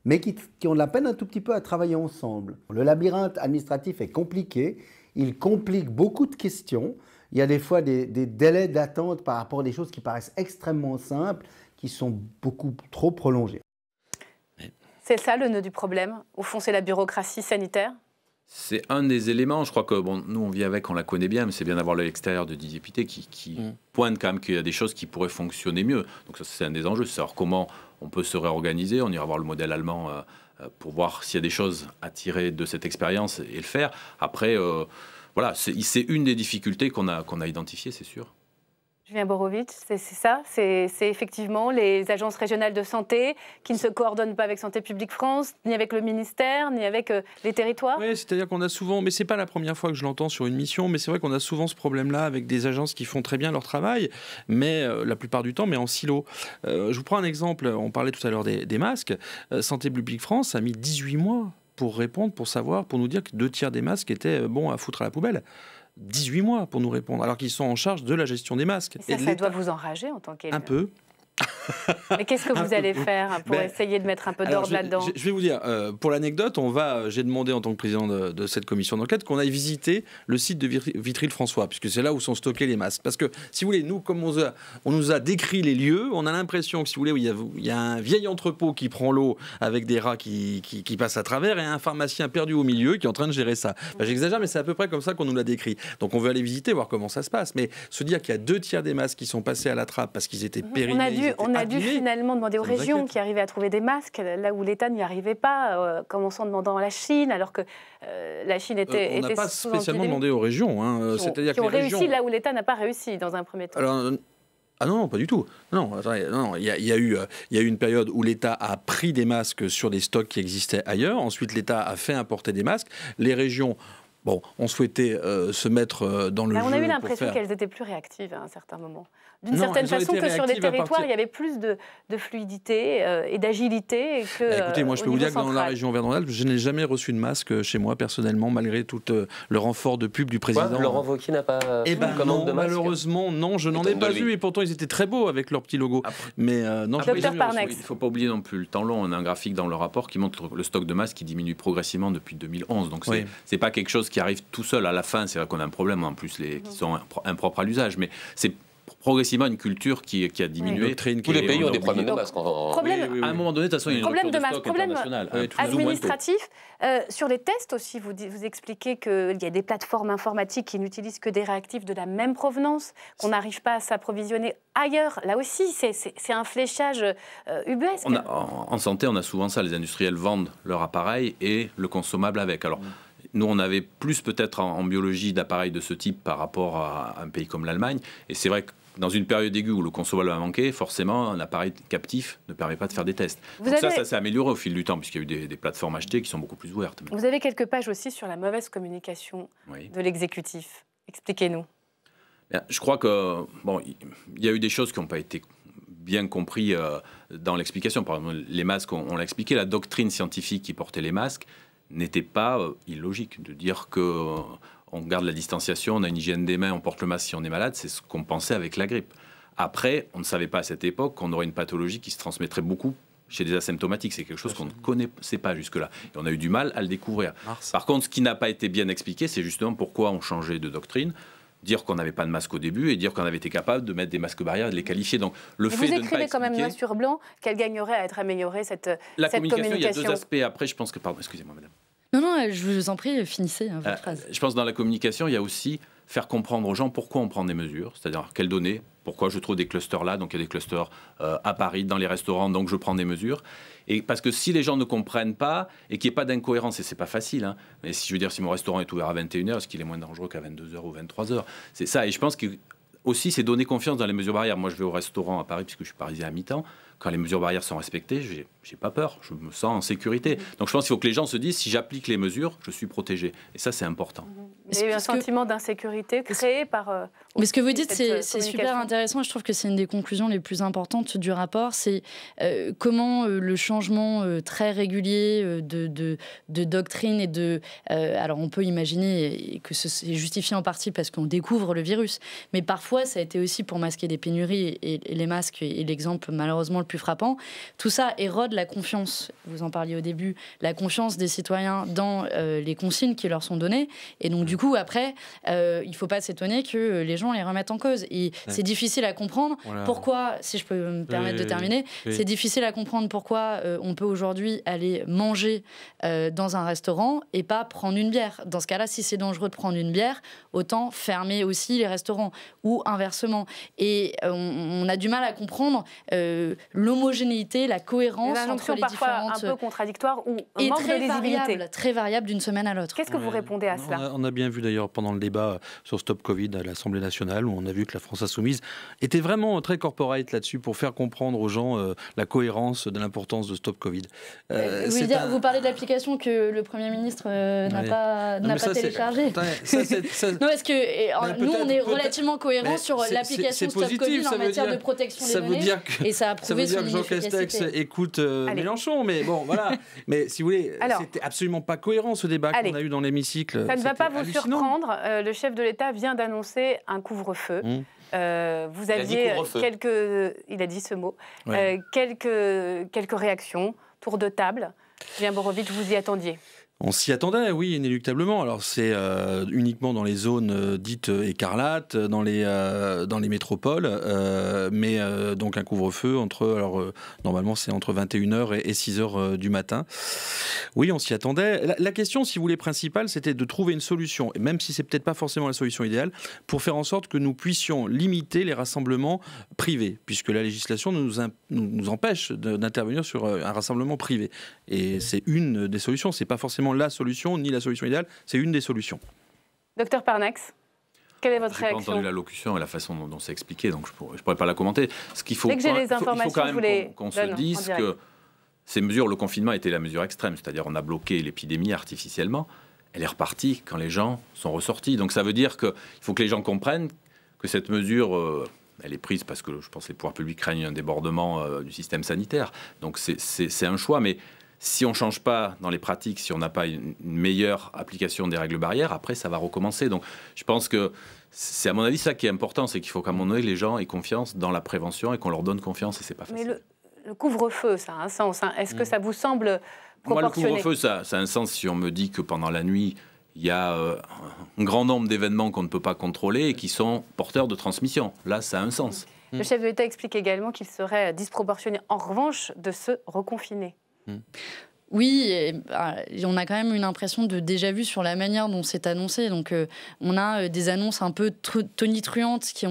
mais qui ont de la peine un tout petit peu à travailler ensemble. Le labyrinthe administratif est compliqué, il complique beaucoup de questions. Il y a des fois des délais d'attente par rapport à des choses qui paraissent extrêmement simples, qui sont beaucoup trop prolongées. C'est ça le nœud du problème? Au fond, c'est la bureaucratie sanitaire? C'est un des éléments, je crois que nous on vit avec, on la connaît bien, mais c'est bien d'avoir l'extérieur de Didier Pittet qui pointe quand même qu'il y a des choses qui pourraient fonctionner mieux. Donc ça, c'est un des enjeux, c'est savoir comment on peut se réorganiser. On ira voir le modèle allemand pour voir s'il y a des choses à tirer de cette expérience et le faire. Après, c'est une des difficultés qu'on a identifiées, c'est sûr. Julien Borowitz, c'est ça, c'est effectivement les agences régionales de santé qui ne se coordonnent pas avec Santé publique France, ni avec le ministère, ni avec les territoires. Oui, c'est-à-dire qu'on a souvent, mais c'est pas la première fois que je l'entends sur une mission, mais c'est vrai qu'on a souvent ce problème-là avec des agences qui font très bien leur travail, mais la plupart du temps, mais en silo. Je vous prends un exemple, on parlait tout à l'heure des masques. Santé publique France a mis 18 mois pour répondre, pour savoir, pour nous dire que 2 tiers des masques étaient bons à foutre à la poubelle. 18 mois pour nous répondre, alors qu'ils sont en charge de la gestion des masques. Et ça doit vous enrager en tant qu'élu. Un peu. Mais qu'est-ce que vous allez faire pour essayer de mettre un peu d'ordre là-dedans? Je vais vous dire, pour l'anecdote, j'ai demandé en tant que président de cette commission d'enquête qu'on aille visiter le site de Vitry-le-François, puisque c'est là où sont stockés les masques. Parce que, si vous voulez, nous, comme on nous a décrit les lieux, on a l'impression que, si vous voulez, il y a un vieil entrepôt qui prend l'eau avec des rats qui passent à travers et un pharmacien perdu au milieu qui est en train de gérer ça. Enfin, j'exagère, mais c'est à peu près comme ça qu'on nous l'a décrit. Donc on veut aller visiter, voir comment ça se passe. Mais se dire qu'il y a 2 tiers des masques qui sont passés à la trappe parce qu'ils étaient périmés. On a dû finalement demander aux régions qui arrivaient à trouver des masques, là où l'État n'y arrivait pas, commençant en demandant à la Chine, alors que la Chine était on n'a pas spécialement demandé aux régions. Qui ont réussi là où l'État n'a pas réussi dans un premier temps. Alors, non, pas du tout. Non, attendez, il y a eu une période où l'État a pris des masques sur des stocks qui existaient ailleurs. Ensuite, l'État a fait importer des masques. Les régions... Bon, on souhaitait se mettre dans le jeu. On a eu l'impression qu'elles étaient plus réactives à un certain moment. D'une certaine façon, que sur les territoires, il y avait plus de fluidité et d'agilité. Écoutez, moi, je peux vous dire que dans la région Auvergne-Rhône-Alpes, je n'ai jamais reçu de masque chez moi, personnellement, malgré tout le renfort de pub du président. Quoi, Laurent Wauquiez n'a pas commande de masque? Malheureusement, non, je n'en ai pas vu. Et pourtant, ils étaient très beaux avec leur petit logo. Mais non, Docteur Parnex. Il ne faut pas oublier non plus le temps long. On a un graphique dans le rapport qui montre le stock de masques qui diminue progressivement depuis 2011. Donc, c'est pas quelque chose qui arrive tout seul à la fin. C'est vrai qu'on a un problème, en plus, qui sont impropres à l'usage. Mais c'est progressivement une culture qui a diminué. Tous les pays ont des problèmes de masques. À un moment donné, de toute façon, il y a une problème rupture de masque, problème administratif. Sur les tests aussi, vous expliquez qu'il y a des plateformes informatiques qui n'utilisent que des réactifs de la même provenance, qu'on n'arrive pas à s'approvisionner ailleurs. Là aussi, c'est un fléchage ubuesque. En santé, on a souvent ça. Les industriels vendent leur appareil et le consommable avec. Alors, nous, on avait plus peut-être en biologie d'appareils de ce type par rapport à un pays comme l'Allemagne. Et c'est vrai que dans une période aiguë où le consommable a manqué, forcément, un appareil captif ne permet pas de faire des tests. Donc ça s'est amélioré au fil du temps, puisqu'il y a eu des plateformes achetées qui sont beaucoup plus ouvertes. Vous avez quelques pages aussi sur la mauvaise communication de l'exécutif. Expliquez-nous. Je crois que il y a eu des choses qui n'ont pas été bien comprises dans l'explication. Par exemple, les masques, on l'a expliqué, la doctrine scientifique qui portait les masques n'était pas illogique. De dire que on garde la distanciation, on a une hygiène des mains, on porte le masque si on est malade, c'est ce qu'on pensait avec la grippe. Après, on ne savait pas à cette époque qu'on aurait une pathologie qui se transmettrait beaucoup chez des asymptomatiques. C'est quelque chose qu'on ne connaissait pas jusque-là. Et on a eu du mal à le découvrir. Par contre, ce qui n'a pas été bien expliqué, c'est justement pourquoi on changeait de doctrine. Dire qu'on n'avait pas de masque au début et dire qu'on avait été capable de mettre des masques barrières et de les qualifier. Donc, le fait de ne pas expliquer... Vous écrivez quand même noir sur blanc qu'elle gagnerait à être améliorée, cette communication. Il y a 2 aspects. Après, je pense que... Pardon, excusez-moi, madame. Non, je vous en prie, finissez votre phrase. Je pense que dans la communication, il y a aussi faire comprendre aux gens pourquoi on prend des mesures, c'est-à-dire quelles données, pourquoi je trouve des clusters là, donc il y a des clusters à Paris, dans les restaurants, donc je prends des mesures. Et parce que si les gens ne comprennent pas et qu'il n'y ait pas d'incohérence, et c'est pas facile, mais si je veux dire, si mon restaurant est ouvert à 21h, est-ce qu'il est moins dangereux qu'à 22h ou 23h? C'est ça, et je pense que aussi, c'est donner confiance dans les mesures barrières. Moi, je vais au restaurant à Paris, puisque je suis parisien à mi-temps. Quand les mesures barrières sont respectées, j'ai pas peur, je me sens en sécurité. Donc je pense qu'il faut que les gens se disent, si j'applique les mesures, je suis protégé. Et ça, c'est important. Il y a eu un sentiment d'insécurité créé par... Mais ce que vous dites, c'est super intéressant. Et je trouve que c'est une des conclusions les plus importantes du rapport. C'est comment le changement très régulier de doctrine et de... alors on peut imaginer que c'est justifié en partie parce qu'on découvre le virus. Mais parfois, ça a été aussi pour masquer des pénuries. Et les masques est l'exemple malheureusement le plus frappant. Tout ça érode la confiance, vous en parliez au début, la confiance des citoyens dans les consignes qui leur sont données. Et donc, du coup, après, il ne faut pas s'étonner que les gens les remettent en cause. Et c'est difficile à comprendre pourquoi, si je peux me permettre de terminer, c'est difficile à comprendre pourquoi on peut aujourd'hui aller manger dans un restaurant et pas prendre une bière. Dans ce cas-là, si c'est dangereux de prendre une bière, autant fermer aussi les restaurants ou inversement. Et on a du mal à comprendre l'homogénéité, la cohérence entre les différentes... un peu contradictoire ou un manque de lisibilité. Très variable d'une semaine à l'autre. Qu'est-ce que vous répondez à cela? On a bien vu d'ailleurs pendant le débat sur Stop Covid à l'Assemblée nationale, où on a vu que la France Insoumise était vraiment très corporate là-dessus pour faire comprendre aux gens la cohérence de l'importance de Stop Covid. Vous parlez de l'application que le Premier ministre n'a pas téléchargée. Non, parce que nous, on est relativement cohérents sur l'application Stop Covid en matière de protection des données. Et ça a prouvé son Jean Castex écoute Mélenchon, mais bon, voilà. Mais si vous voulez, c'était absolument pas cohérent ce débat qu'on a eu dans l'hémicycle. Ça ne va pas vous surprendre. Le chef de l'État vient d'annoncer un couvre-feu. Vous aviez il a dit ce mot, quelques réactions, tour de table. Julien Borowitz, vous y attendiez? On s'y attendait, oui, inéluctablement. Alors c'est uniquement dans les zones dites écarlates, dans les métropoles, mais donc un couvre-feu normalement c'est entre 21h et 6h du matin. Oui, on s'y attendait. La question, si vous voulez, principale, c'était de trouver une solution, et même si c'est peut-être pas forcément la solution idéale, pour faire en sorte que nous puissions limiter les rassemblements privés, puisque la législation nous empêche d'intervenir sur un rassemblement privé. Et c'est une des solutions, c'est pas forcément la solution, ni la solution idéale, c'est une des solutions. Docteur Parnax, quelle est votre réaction? Je n'ai pas entendu l'allocution et la façon dont c'est expliqué, donc je ne pourrais pas la commenter. Dès que j'ai les informations, il faut quand même qu'on se dise que ces mesures, le confinement était la mesure extrême, c'est-à-dire on a bloqué l'épidémie artificiellement, elle est repartie quand les gens sont ressortis. Donc ça veut dire qu'il faut que les gens comprennent que cette mesure... elle est prise parce que je pense que les pouvoirs publics craignent un débordement du système sanitaire. Donc c'est un choix, mais si on ne change pas dans les pratiques, si on n'a pas une meilleure application des règles barrières, après ça va recommencer. Donc je pense que c'est à mon avis ça qui est important, c'est qu'il faut qu'à un moment donné les gens aient confiance dans la prévention et qu'on leur donne confiance, et c'est pas facile. Mais le couvre-feu, ça a un sens. Est-ce que ça vous semble proportionné? Moi, le couvre-feu, ça a un sens si on me dit que pendant la nuit, il y a un grand nombre d'événements qu'on ne peut pas contrôler et qui sont porteurs de transmission. Là, ça a un sens. Le chef de l'État explique également qu'il serait disproportionné, en revanche, de se reconfiner. Oui, on a quand même une impression de déjà-vu sur la manière dont c'est annoncé. Donc, on a des annonces un peu tonitruantes qui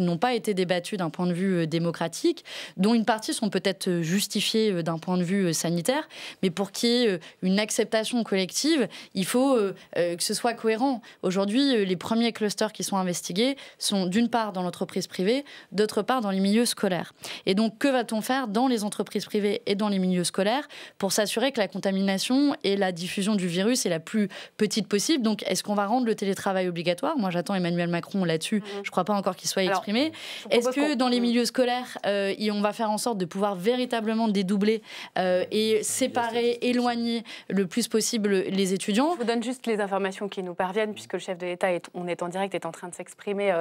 n'ont pas été débattues d'un point de vue démocratique, dont une partie sont peut-être justifiées d'un point de vue sanitaire, mais pour qu'il y ait une acceptation collective, il faut que ce soit cohérent. Aujourd'hui, les premiers clusters qui sont investigués sont d'une part dans l'entreprise privée, d'autre part dans les milieux scolaires. Et donc, que va-t-on faire dans les entreprises privées et dans les milieux scolaires pour s'assurer que la contamination et la diffusion du virus est la plus petite possible? Donc, est-ce qu'on va rendre le télétravail obligatoire? Moi, j'attends Emmanuel Macron là-dessus. Je ne crois pas encore qu'il soit exprimé. Est-ce que dans les milieux scolaires, on va faire en sorte de pouvoir véritablement dédoubler et séparer, éloigner le plus possible les étudiants? Je vous donne juste les informations qui nous parviennent, puisque le chef de l'État, on est en direct, est en train de s'exprimer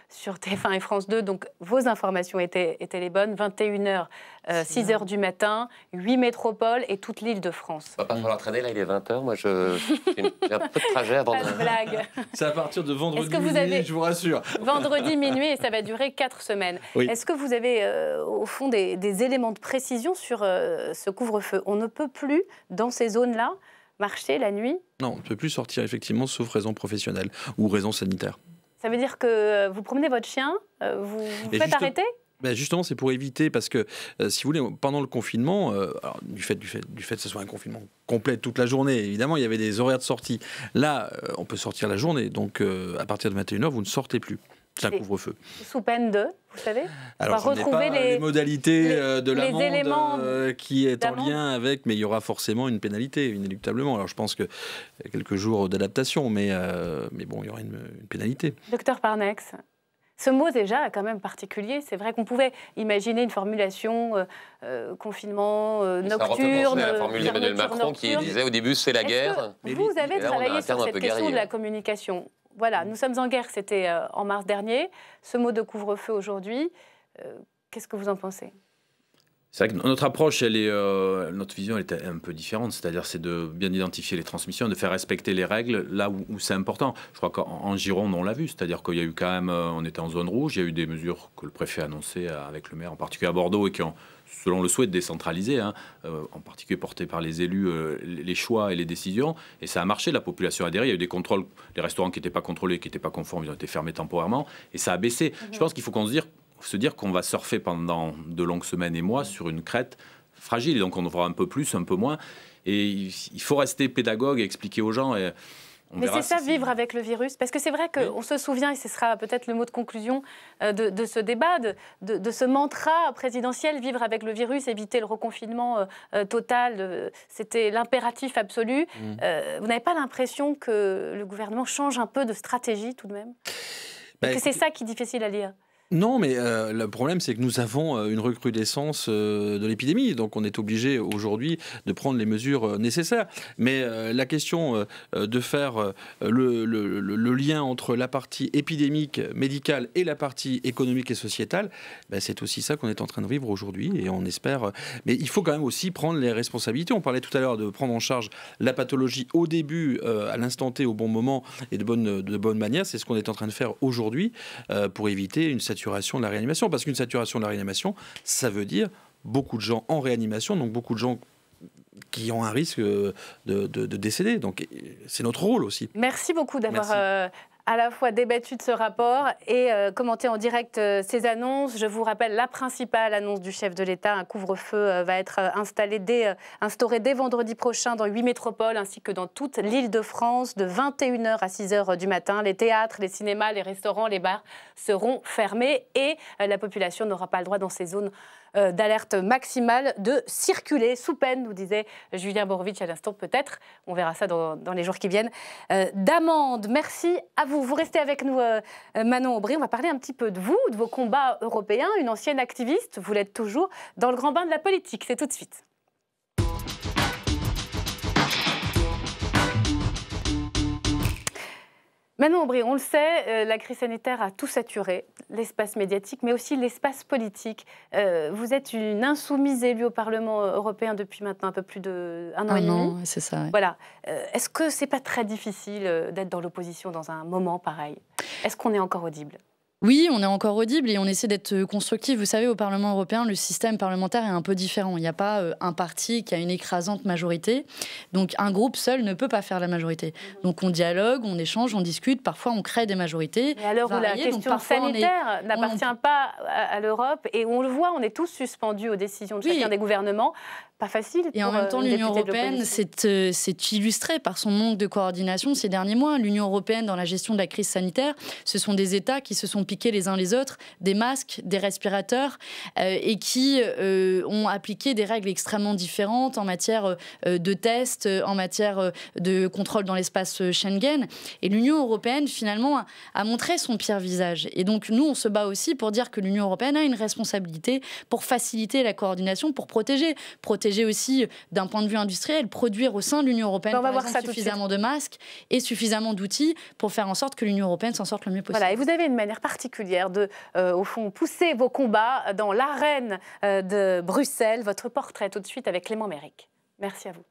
sur TF1 et France 2. Donc, vos informations étaient les bonnes. 21h, 6h du matin, 8 métropoles et toute l'île de France. On va pas falloir traîner, là il est 20h, moi j'ai un peu de trajet avant de... blague. C'est à partir de vendredi minuit, je vous rassure. Vendredi minuit, et ça va durer 4 semaines. Oui. Est-ce que vous avez au fond des éléments de précision sur ce couvre-feu? On ne peut plus, dans ces zones-là, marcher la nuit? Non, on ne peut plus sortir effectivement, sauf raison professionnelle ou raison sanitaire. Ça veut dire que vous promenez votre chien, vous faites arrêter? Ben justement, c'est pour éviter, parce que, si vous voulez, pendant le confinement, alors, du fait que ce soit un confinement complet toute la journée, évidemment, il y avait des horaires de sortie. Là, on peut sortir la journée, donc à partir de 21h, vous ne sortez plus. C'est un couvre-feu. Sous peine de, vous savez? Alors, on va retrouver les modalités de l'amende qui est en lien avec, mais il y aura forcément une pénalité, inéluctablement. Alors, je pense qu'il y a quelques jours d'adaptation, mais bon, il y aura une pénalité. Docteur Parnax, ce mot déjà est quand même particulier. C'est vrai qu'on pouvait imaginer une formulation confinement nocturne. Ça la formule d'Emmanuel Macron qui disait au début c'est la guerre. Vous avez travaillé sur cette question de la communication. Voilà, nous sommes en guerre, c'était en mars dernier. Ce mot de couvre-feu aujourd'hui, qu'est-ce que vous en pensez? C'est vrai que notre approche, notre vision, elle est un peu différente. C'est-à-dire, c'est de bien identifier les transmissions, de faire respecter les règles là où c'est important. Je crois qu'en Gironde, on l'a vu. C'est-à-dire qu'il y a eu quand même, on était en zone rouge. Il y a eu des mesures que le préfet a annoncées avec le maire, en particulier à Bordeaux, et qui ont, selon le souhait, décentralisé, en particulier porté par les élus, les choix et les décisions. Et ça a marché. La population a adhéré. Il y a eu des contrôles. Les restaurants qui n'étaient pas contrôlés, qui n'étaient pas conformes, ils ont été fermés temporairement. Et ça a baissé. Je pense qu'il faut se dire qu'on va surfer pendant de longues semaines et mois sur une crête fragile. Donc on en fera un peu plus, un peu moins. Et il faut rester pédagogue et expliquer aux gens. Et mais c'est ça, vivre avec le virus. Parce que c'est vrai qu'on se souvient, et ce sera peut-être le mot de conclusion de ce débat, de ce mantra présidentiel, vivre avec le virus, éviter le reconfinement total. C'était l'impératif absolu. Vous n'avez pas l'impression que le gouvernement change un peu de stratégie tout de même? Parce que c'est ça qui est difficile à lire. Non, mais le problème, c'est que nous avons une recrudescence de l'épidémie. Donc, on est obligé aujourd'hui de prendre les mesures nécessaires. Mais la question de faire le lien entre la partie épidémique, médicale et la partie économique et sociétale, c'est aussi ça qu'on est en train de vivre aujourd'hui. Et on espère... Mais il faut quand même aussi prendre les responsabilités. On parlait tout à l'heure de prendre en charge la pathologie au début, à l'instant T, au bon moment et de bonne manière. C'est ce qu'on est en train de faire aujourd'hui pour éviter une saturation de la réanimation, parce qu'une saturation de la réanimation, ça veut dire beaucoup de gens en réanimation, donc beaucoup de gens qui ont un risque de décéder. Donc c'est notre rôle aussi. Merci beaucoup d'avoir à la fois débattu de ce rapport et commenté en direct ces annonces. Je vous rappelle la principale annonce du chef de l'État. Un couvre-feu va être instauré dès vendredi prochain dans 8 métropoles ainsi que dans toute l'Île-de-France de 21h à 6h du matin. Les théâtres, les cinémas, les restaurants, les bars seront fermés et la population n'aura pas le droit dans ces zones d'alerte maximale de circuler sous peine, nous disait Julien Borowitsch à l'instant, peut-être, on verra ça dans les jours qui viennent, d'amende. Merci à vous. Vous restez avec nous, Manon Aubry. On va parler un petit peu de vous, de vos combats européens. Une ancienne activiste, vous l'êtes toujours, dans le grand bain de la politique. C'est tout de suite. Manon Aubry, on le sait, la crise sanitaire a tout saturé, l'espace médiatique, mais aussi l'espace politique. Vous êtes une insoumise élue au Parlement européen depuis maintenant un peu plus d'un an et demi. Un an, c'est ça. Ouais. Voilà. Est-ce que c'est pas très difficile d'être dans l'opposition dans un moment pareil? Est-ce qu'on est encore audible? Oui, on est encore audible et on essaie d'être constructif. Vous savez, au Parlement européen, le système parlementaire est un peu différent. Il n'y a pas un parti qui a une écrasante majorité. Donc, un groupe seul ne peut pas faire la majorité. Donc, on dialogue, on échange, on discute. Parfois, on crée des majorités. Et à l'heure où la question sanitaire n'appartient pas à l'Europe, et on le voit, on est tous suspendus aux décisions de chacun des gouvernements. Pas facile. Et en même temps, l'Union européenne s'est illustrée par son manque de coordination ces derniers mois. L'Union européenne, dans la gestion de la crise sanitaire, ce sont des États qui se sont piqués les uns les autres des masques, des respirateurs et qui ont appliqué des règles extrêmement différentes en matière de tests, en matière de contrôle dans l'espace Schengen. Et l'Union européenne, finalement, a montré son pire visage. Et donc, nous, on se bat aussi pour dire que l'Union européenne a une responsabilité pour faciliter la coordination, pour protéger aussi d'un point de vue industriel, produire au sein de l'Union européenne suffisamment de masques et suffisamment d'outils pour faire en sorte que l'Union européenne s'en sorte le mieux possible. Voilà, et vous avez une manière particulière de, au fond, pousser vos combats dans l'arène de Bruxelles. Votre portrait tout de suite avec Clément Méric. Merci à vous.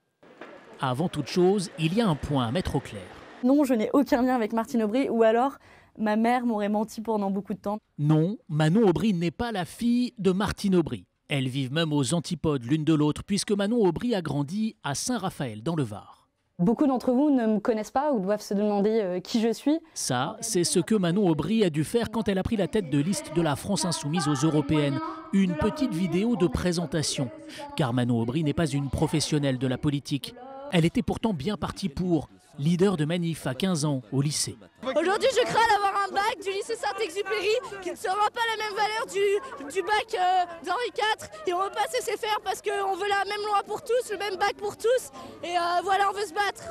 Avant toute chose, il y a un point à mettre au clair. Non, je n'ai aucun lien avec Martine Aubry, ou alors ma mère m'aurait menti pendant beaucoup de temps. Non, Manon Aubry n'est pas la fille de Martine Aubry. Elles vivent même aux antipodes l'une de l'autre, puisque Manon Aubry a grandi à Saint-Raphaël, dans le Var. Beaucoup d'entre vous ne me connaissent pas ou doivent se demander qui je suis. Ça, c'est ce que Manon Aubry a dû faire quand elle a pris la tête de liste de la France Insoumise aux Européennes. Une petite vidéo de présentation. Car Manon Aubry n'est pas une professionnelle de la politique. Elle était pourtant bien partie pour, leader de manif à 15 ans au lycée. Aujourd'hui, je crains d'avoir un bac du lycée Saint-Exupéry qui ne sera pas la même valeur du bac d'Henri IV. Et on ne veut pas se laisser faire parce qu'on veut la même loi pour tous, le même bac pour tous. Et voilà, on veut se battre.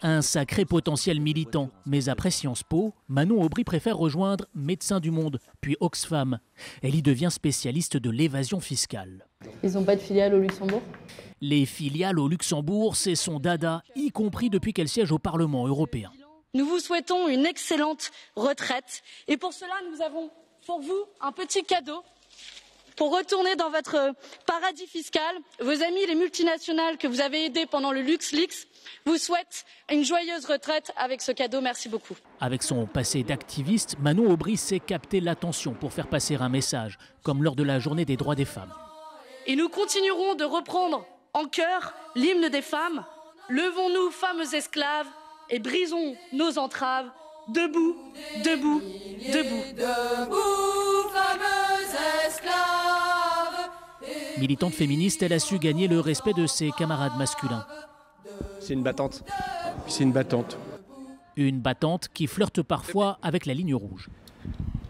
Un sacré potentiel militant. Mais après Sciences Po, Manon Aubry préfère rejoindre Médecins du Monde, puis Oxfam. Elle y devient spécialiste de l'évasion fiscale. Ils n'ont pas de filiale au Luxembourg ? Les filiales au Luxembourg, c'est son dada, y compris depuis qu'elle siège au Parlement européen. Nous vous souhaitons une excellente retraite. Et pour cela, nous avons pour vous un petit cadeau. pour retourner dans votre paradis fiscal. Vos amis les multinationales que vous avez aidés pendant le LuxLeaks vous souhaitent une joyeuse retraite avec ce cadeau. Merci beaucoup. Avec son passé d'activiste, Manon Aubry sait capter l'attention pour faire passer un message, comme lors de la journée des droits des femmes. Et nous continuerons de reprendre en chœur l'hymne des femmes. Levons-nous, femmes esclaves, et brisons nos entraves. Debout, debout, debout. Debout, femmes esclaves. Militante féministe, elle a su gagner le respect de ses camarades masculins. C'est une battante. C'est une battante. Une battante qui flirte parfois avec la ligne rouge.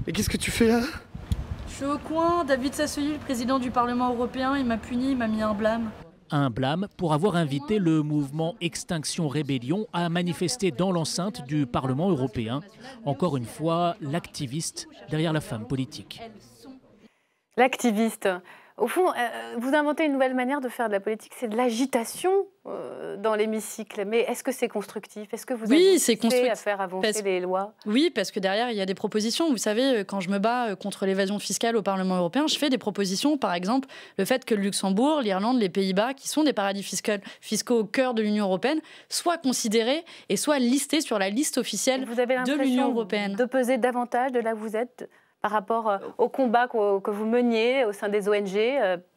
Et qu'est-ce que tu fais là? Je suis au coin, David Sassoli, le président du Parlement européen, il m'a puni, il m'a mis un blâme. Un blâme pour avoir invité le mouvement Extinction Rébellion à manifester dans l'enceinte du Parlement européen. Encore une fois, l'activiste derrière la femme politique. L'activiste. Au fond, vous inventez une nouvelle manière de faire de la politique, c'est de l'agitation dans l'hémicycle. Mais est-ce que c'est constructif? Est-ce que vous avez poussé à faire avancer les lois? Oui, parce que derrière, il y a des propositions. Vous savez, quand je me bats contre l'évasion fiscale au Parlement européen, je fais des propositions. Par exemple, le fait que le Luxembourg, l'Irlande, les Pays-Bas, qui sont des paradis fiscaux au cœur de l'Union européenne, soient considérés et soient listés sur la liste officielle de l'Union européenne. De peser davantage de là où vous êtes par rapport au combat que vous meniez au sein des ONG,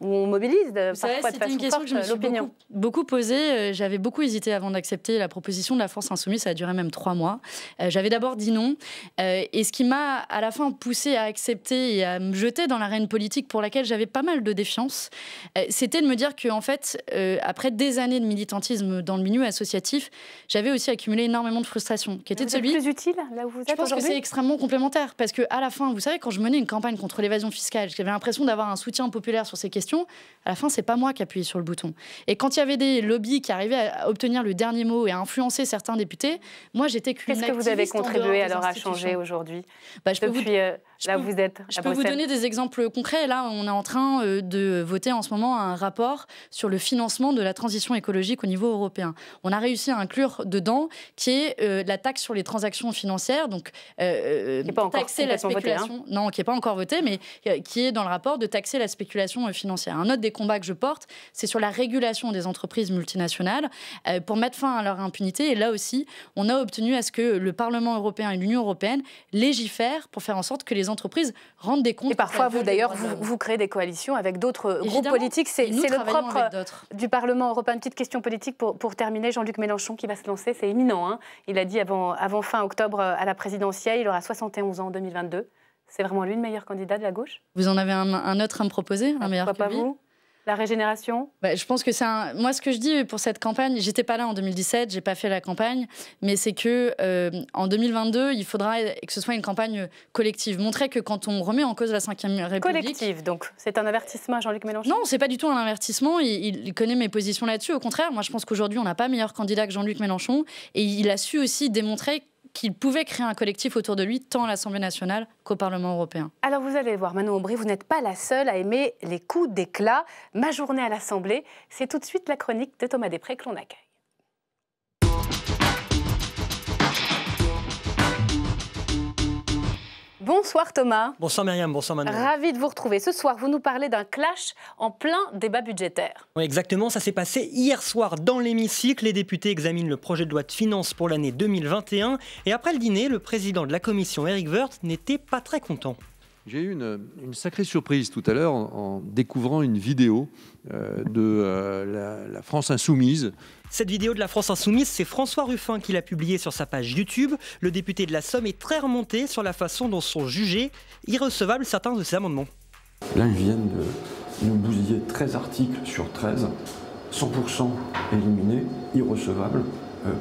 où on mobilise parfois de façon une question forte que je me suis beaucoup posée. J'avais beaucoup hésité avant d'accepter la proposition de la France Insoumise. Ça a duré même 3 mois. J'avais d'abord dit non. Et ce qui m'a à la fin poussée à accepter et à me jeter dans l'arène politique pour laquelle j'avais pas mal de défiance, c'était de me dire qu'en fait, après des années de militantisme dans le milieu associatif, j'avais aussi accumulé énormément de frustration. Qui était vous êtes plus utile là où vous êtes aujourd'hui? Je pense que c'est extrêmement complémentaire. Parce qu'à la fin, vous savez, quand je menais une campagne contre l'évasion fiscale, j'avais l'impression d'avoir un soutien populaire sur ces questions. À la fin, c'est pas moi qui appuyais sur le bouton. Et quand il y avait des lobbies qui arrivaient à obtenir le dernier mot et à influencer certains députés, moi, j'étais qu'une activiste. Qu'est-ce que vous avez contribué alors à changer aujourd'hui depuis là où vous êtes? Je peux vous donner des exemples concrets. Là, on est en train de voter en ce moment un rapport sur le financement de la transition écologique au niveau européen. On a réussi à inclure dedans qui est la taxe sur les transactions financières, donc taxer la spéculation. Voté, hein. Non, qui n'est pas encore voté, mais qui est dans le rapport de taxer la spéculation financière. Un autre des combats que je porte, c'est sur la régulation des entreprises multinationales pour mettre fin à leur impunité. Et là aussi, on a obtenu à ce que le Parlement européen et l'Union européenne légifèrent pour faire en sorte que les entreprises rendent des comptes. Et parfois, vous créez des coalitions avec d'autres groupes politiques. C'est le propre du Parlement européen. Une petite question politique pour terminer. Jean-Luc Mélenchon qui va se lancer, c'est imminent. Hein. Il a dit avant fin octobre à la présidentielle, il aura 71 ans en 2022. C'est vraiment lui le meilleur candidat de la gauche? Vous en avez un autre à me proposer, un meilleur que lui? Vous? La régénération? Je pense que c'est moi, ce que je dis pour cette campagne, j'étais pas là en 2017, j'ai pas fait la campagne, mais c'est que en 2022, il faudra que ce soit une campagne collective. Montrer que quand on remet en cause la Ve République... Collective, donc. C'est un avertissement à Jean-Luc Mélenchon? Non, c'est pas du tout un avertissement. Il connaît mes positions là-dessus. Au contraire, moi, je pense qu'aujourd'hui, on n'a pas meilleur candidat que Jean-Luc Mélenchon. Et il a su aussi démontrer qu'il pouvait créer un collectif autour de lui, tant à l'Assemblée nationale qu'au Parlement européen. Alors vous allez voir, Manon Aubry, vous n'êtes pas la seule à aimer les coups d'éclat. Ma journée à l'Assemblée, c'est tout de suite la chronique de Thomas Després que l'on accueille. Bonsoir Thomas. Bonsoir Myriam, bonsoir Manon. Ravi de vous retrouver. Ce soir, vous nous parlez d'un clash en plein débat budgétaire. Oui, exactement, ça s'est passé hier soir dans l'hémicycle. Les députés examinent le projet de loi de finances pour l'année 2021. Et après le dîner, le président de la commission, Éric Woerth, n'était pas très content. J'ai eu une sacrée surprise tout à l'heure en découvrant une vidéo de la France Insoumise. Cette vidéo de la France Insoumise, c'est François Ruffin qui l'a publiée sur sa page YouTube. Le député de la Somme est très remonté sur la façon dont sont jugés irrecevables certains de ses amendements. Là, ils viennent de nous bousiller 13 articles sur 13, 100% éliminés, irrecevables,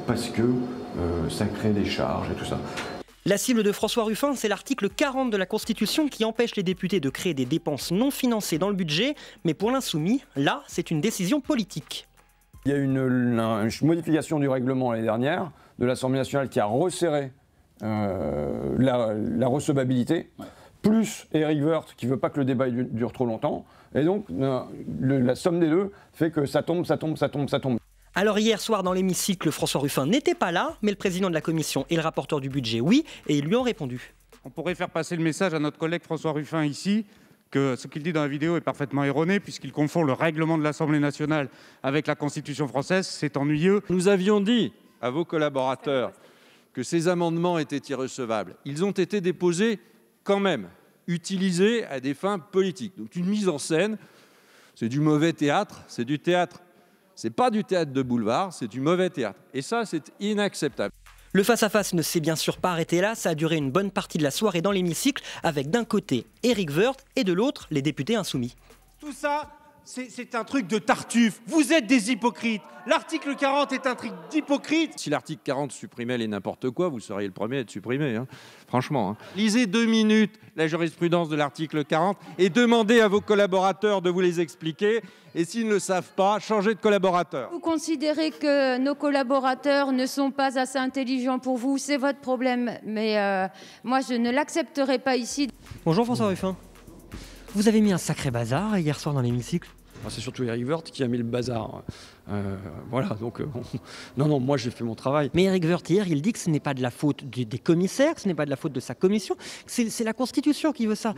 parce que ça crée des charges et tout ça. La cible de François Ruffin, c'est l'article 40 de la Constitution qui empêche les députés de créer des dépenses non financées dans le budget. Mais pour l'Insoumis, là, c'est une décision politique. Il y a une modification du règlement l'année dernière de l'Assemblée nationale qui a resserré la recevabilité, plus Éric Woerth qui ne veut pas que le débat dure trop longtemps. Et donc, la somme des deux fait que ça tombe. Alors hier soir dans l'hémicycle, François Ruffin n'était pas là, mais le président de la commission et le rapporteur du budget, oui, et ils lui ont répondu. On pourrait faire passer le message à notre collègue François Ruffin ici que ce qu'il dit dans la vidéo est parfaitement erroné, puisqu'il confond le règlement de l'Assemblée nationale avec la Constitution française. C'est ennuyeux. Nous avions dit à vos collaborateurs que ces amendements étaient irrecevables. Ils ont été déposés quand même, utilisés à des fins politiques. Donc une mise en scène, c'est du mauvais théâtre, c'est du théâtre. C'est pas du théâtre de boulevard, c'est du mauvais théâtre. Et ça, c'est inacceptable. Le face-à-face ne s'est bien sûr pas arrêté là, ça a duré une bonne partie de la soirée dans l'hémicycle, avec d'un côté Éric Woerth et de l'autre les députés insoumis. Tout ça, c'est un truc de tartuffe. Vous êtes des hypocrites. L'article 40 est un truc d'hypocrite. Si l'article 40 supprimait les n'importe quoi, vous seriez le premier à être supprimé, hein. Franchement. Hein. Lisez 2 minutes la jurisprudence de l'article 40 et demandez à vos collaborateurs de vous les expliquer. Et s'ils ne le savent pas, changez de collaborateur. Vous considérez que nos collaborateurs ne sont pas assez intelligents pour vous, c'est votre problème. Mais moi, je ne l'accepterai pas ici. Bonjour François Ruffin. Vous avez mis un sacré bazar hier soir dans l'hémicycle. C'est surtout Éric Woerth qui a mis le bazar. Voilà, donc non, moi j'ai fait mon travail. Mais Éric Woerth hier, il dit que ce n'est pas de la faute des commissaires, ce n'est pas de la faute de sa commission, c'est la Constitution qui veut ça.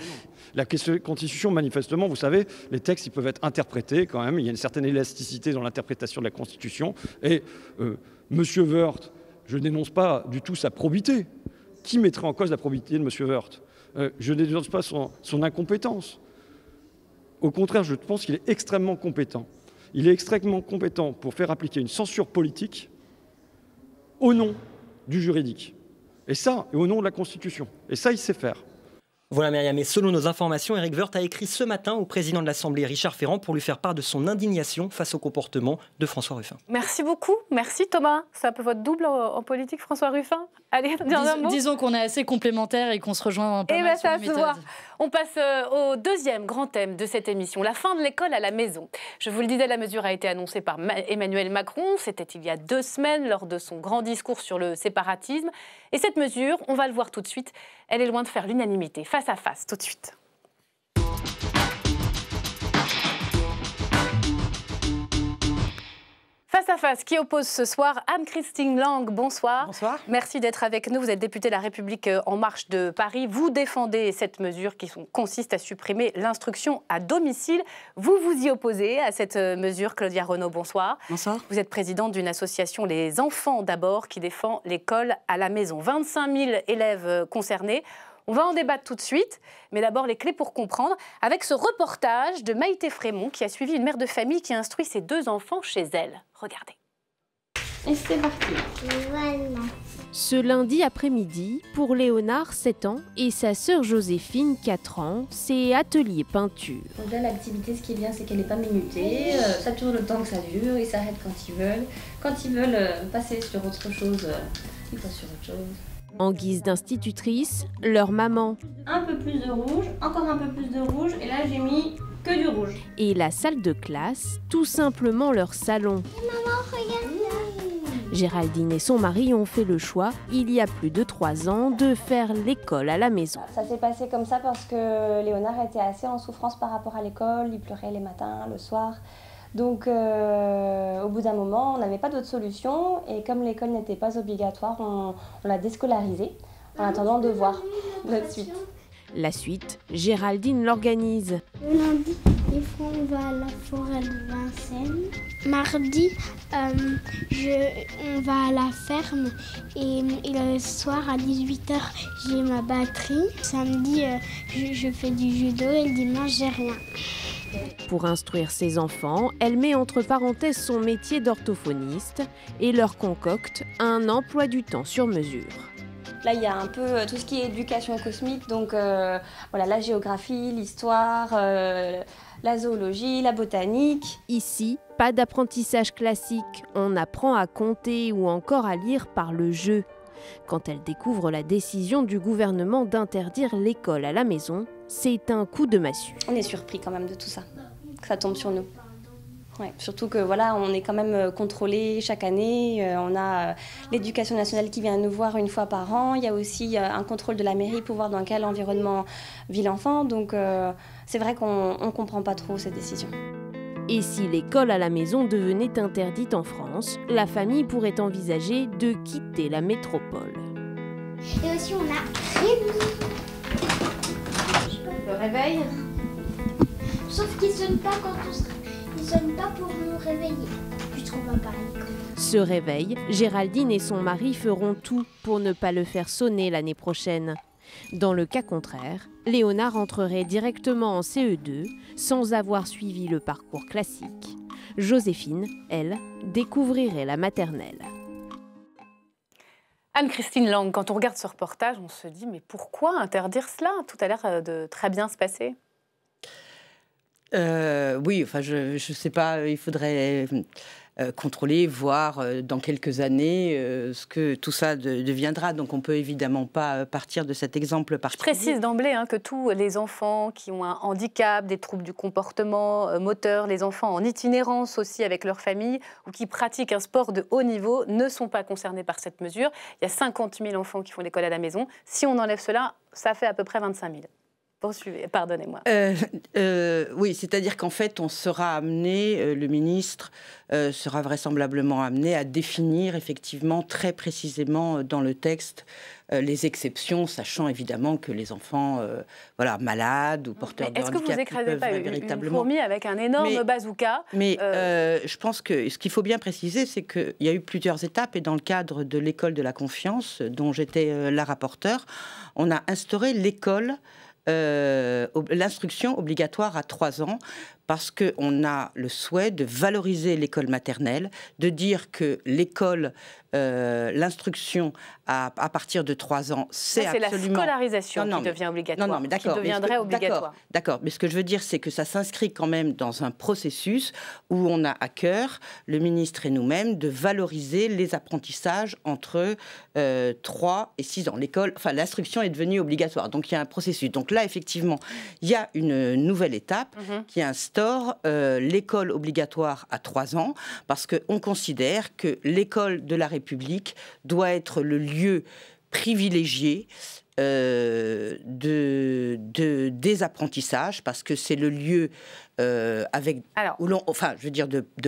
La Constitution, manifestement, vous savez, les textes ils peuvent être interprétés quand même. Il y a une certaine élasticité dans l'interprétation de la Constitution. Et Monsieur Woerth, je ne dénonce pas du tout sa probité. Qui mettrait en cause la probité de Monsieur Woerth ? Je ne dénonce pas son incompétence. Au contraire, je pense qu'il est extrêmement compétent. Il est extrêmement compétent pour faire appliquer une censure politique au nom du juridique. Et ça, et au nom de la Constitution. Et ça, il sait faire. Voilà Myriam, et selon nos informations, Éric Woerth a écrit ce matin au président de l'Assemblée, Richard Ferrand, pour lui faire part de son indignation face au comportement de François Ruffin. Merci beaucoup. Merci Thomas. C'est un peu votre double en politique, François Ruffin. Allez, disons qu'on est assez complémentaires et qu'on se rejoint un peu mal sur les méthodes. On passe au deuxième grand thème de cette émission, la fin de l'école à la maison. Je vous le disais, la mesure a été annoncée par Emmanuel Macron. C'était il y a 2 semaines lors de son grand discours sur le séparatisme. Et cette mesure, on va le voir tout de suite, elle est loin de faire l'unanimité. Face à face, tout de suite. Face à face, qui oppose ce soir Anne-Christine Lang, bonsoir. Bonsoir. Merci d'être avec nous. Vous êtes députée de La République En Marche de Paris. Vous défendez cette mesure qui consiste à supprimer l'instruction à domicile. Vous vous y opposez à cette mesure. Claudia Renaud, bonsoir. Bonsoir. Vous êtes présidente d'une association, Les Enfants d'abord, qui défend l'école à la maison. 25 000 élèves concernés. On va en débattre tout de suite, mais d'abord les clés pour comprendre, avec ce reportage de Maïté Frémont qui a suivi une mère de famille qui instruit ses 2 enfants chez elle. Regardez. Et c'est parti. Voilà. Ce lundi après-midi, pour Léonard, 7 ans, et sa sœur Joséphine, 4 ans, c'est atelier peinture. Donc là, l'activité, ce qui est bien, c'est qu'elle n'est pas minutée. Ça dure le temps que ça dure, ils s'arrêtent quand ils veulent. Quand ils veulent passer sur autre chose, ils passent sur autre chose. En guise d'institutrice, leur maman. Un peu plus de rouge, encore un peu plus de rouge, et là j'ai mis que du rouge. Et la salle de classe, tout simplement leur salon. Maman, regarde là. Géraldine et son mari ont fait le choix, il y a plus de 3 ans, de faire l'école à la maison. Ça s'est passé comme ça parce que Léonard était assez en souffrance par rapport à l'école, il pleurait les matins, le soir. Donc au bout d'un moment, on n'avait pas d'autre solution et comme l'école n'était pas obligatoire, on l'a déscolarisé en attendant de voir notre suite. La suite, Géraldine l'organise. Le lundi, des fois on va à la forêt de Vincennes. Mardi, on va à la ferme et le soir à 18h, j'ai ma batterie. Samedi, je fais du judo et le dimanche, j'ai rien. Pour instruire ses enfants, elle met entre parenthèses son métier d'orthophoniste et leur concocte un emploi du temps sur mesure. Là, il y a un peu tout ce qui est éducation cosmique, donc voilà, la géographie, l'histoire, la zoologie, la botanique. Ici, pas d'apprentissage classique, on apprend à compter ou encore à lire par le jeu. Quand elle découvre la décision du gouvernement d'interdire l'école à la maison, c'est un coup de massue. On est surpris quand même de tout ça, que ça tombe sur nous. Ouais, surtout que voilà, on est quand même contrôlé chaque année. On a l'éducation nationale qui vient nous voir 1 fois par an. Il y a aussi un contrôle de la mairie pour voir dans quel environnement vit l'enfant. Donc c'est vrai qu'on ne comprend pas trop cette décision. Et si l'école à la maison devenait interdite en France, la famille pourrait envisager de quitter la métropole. Et aussi on a Rémi. Le réveil. Sauf qu'ils sonnent pas quand ils sonnent pas pour nous réveiller, puisqu'on va pas à l'école. Ce réveil, Géraldine et son mari feront tout pour ne pas le faire sonner l'année prochaine. Dans le cas contraire, Léonard entrerait directement en CE2 sans avoir suivi le parcours classique. Joséphine, elle, découvrirait la maternelle. Anne-Christine Lang, quand on regarde ce reportage, on se dit mais pourquoi interdire cela? Tout a l'air de très bien se passer. Oui, enfin je sais pas, il faudrait contrôler, voir dans quelques années ce que tout ça deviendra. Donc on peut évidemment pas partir de cet exemple particulier. Je précise d'emblée que tous les enfants qui ont un handicap, des troubles du comportement moteur, les enfants en itinérance aussi avec leur famille ou qui pratiquent un sport de haut niveau ne sont pas concernés par cette mesure. Il y a 50 000 enfants qui font l'école à la maison. Si on enlève cela, ça fait à peu près 25 000. Poursuivez, pardonnez-moi. Oui, c'est-à-dire qu'en fait, on sera amené, le ministre sera vraisemblablement amené à définir effectivement très précisément dans le texte les exceptions, sachant évidemment que les enfants malades ou porteurs de handicap... Est-ce que vous n'écrasez pas une fourmi avec un énorme bazooka? Mais je pense que ce qu'il faut bien préciser, c'est qu'il y a eu plusieurs étapes et dans le cadre de l'école de la confiance, dont j'étais la rapporteure, on a instauré l'école... l'instruction obligatoire à 3 ans parce qu'on a le souhait de valoriser l'école maternelle, de dire que l'école, l'instruction à partir de 3 ans, c'est absolument... C'est la scolarisation qui devient obligatoire, non, mais d'accord, qui deviendrait obligatoire. D'accord, mais ce que je veux dire, c'est que ça s'inscrit quand même dans un processus où on a à cœur, le ministre et nous-mêmes, de valoriser les apprentissages entre 3 et 6 ans. L'école, enfin l'instruction est devenue obligatoire, donc il y a un processus. Donc là, effectivement, il y a une nouvelle étape qui instaure l'école obligatoire à 3 ans, parce qu'on considère que l'école de la République doit être le lieu privilégié des apprentissages, parce que c'est le lieu de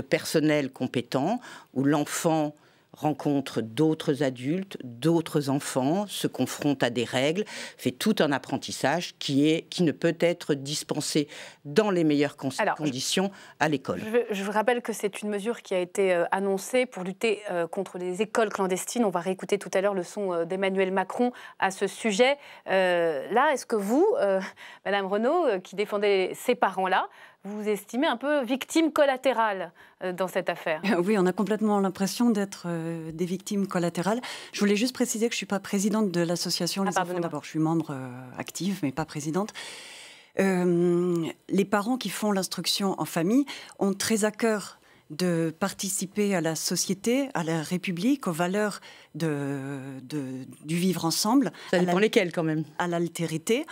personnel compétent, où l'enfant rencontre d'autres adultes, d'autres enfants, se confronte à des règles, fait tout un apprentissage qui ne peut être dispensé dans les meilleures conditions à l'école. Je vous rappelle que c'est une mesure qui a été annoncée pour lutter contre les écoles clandestines. On va réécouter tout à l'heure le son d'Emmanuel Macron à ce sujet. Là, est-ce que vous, Madame Renaud, qui défendez ces parents-là, vous vous estimez un peu victime collatérale dans cette affaire? Oui, on a complètement l'impression d'être des victimes collatérales. Je voulais juste préciser que je ne suis pas présidente de l'association Les Enfants d'abord. Je suis membre active, mais pas présidente. Les parents qui font l'instruction en famille ont très à cœur de participer à la société, à la République, aux valeurs du vivre ensemble. Ça dépend lesquelles quand même. À l'altérité.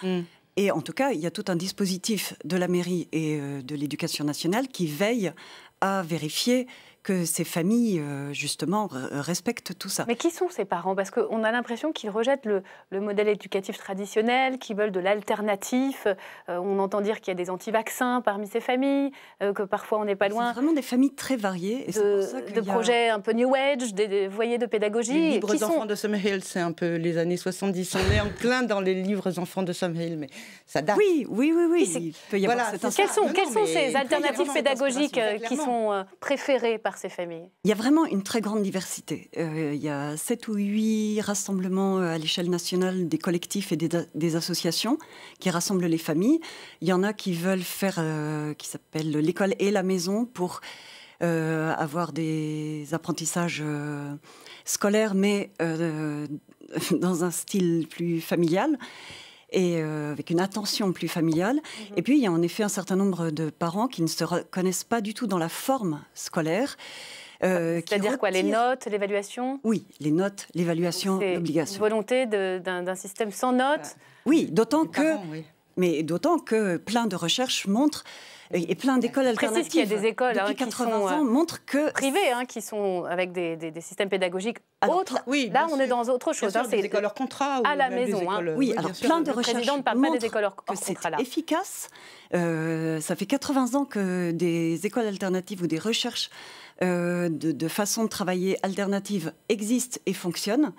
Et en tout cas, il y a tout un dispositif de la mairie et de l'éducation nationale qui veille à vérifier que ces familles, justement, respectent tout ça. Mais qui sont ces parents? Parce qu'on a l'impression qu'ils rejettent le modèle éducatif traditionnel, qu'ils veulent de l'alternatif. On entend dire qu'il y a des anti-vaccins parmi ces familles, que parfois on n'est pas loin... C'est vraiment des familles très variées. Et de projets un peu New Age, des foyers de pédagogie. Les livres enfants de Summerhill, c'est un peu les années 70. On est en plein dans les livres enfants de Summerhill, mais ça date. Oui. Il peut y avoir quelles sont ces alternatives pédagogiques qui sont préférées par ces familles? Il y a vraiment une très grande diversité. Il y a 7 ou 8 rassemblements à l'échelle nationale des collectifs et des associations qui rassemblent les familles. Il y en a qui veulent faire, qui s'appelle l'école et la maison pour avoir des apprentissages scolaires, mais dans un style plus familial. Et avec une attention plus familiale. Et puis, il y a en effet un certain nombre de parents qui ne se reconnaissent pas du tout dans la forme scolaire. C'est-à-dire quoi? Les notes, l'évaluation? Oui, les notes, l'évaluation, l'obligation. Une volonté d'un système sans notes? Oui, d'autant que plein de recherches montrent et plein d'écoles alternatives. Précise qu'il y a des écoles depuis 80 ans montrent que privées qui sont avec des systèmes pédagogiques autres. Oui, là, on est dans autre chose. C'est des écoles hors contrat à la maison. Oui, alors plein de recherches montrent des écoles hors que c'est efficace. Ça fait 80 ans que des écoles alternatives ou des recherches de façon de travailler alternative existent et fonctionnent.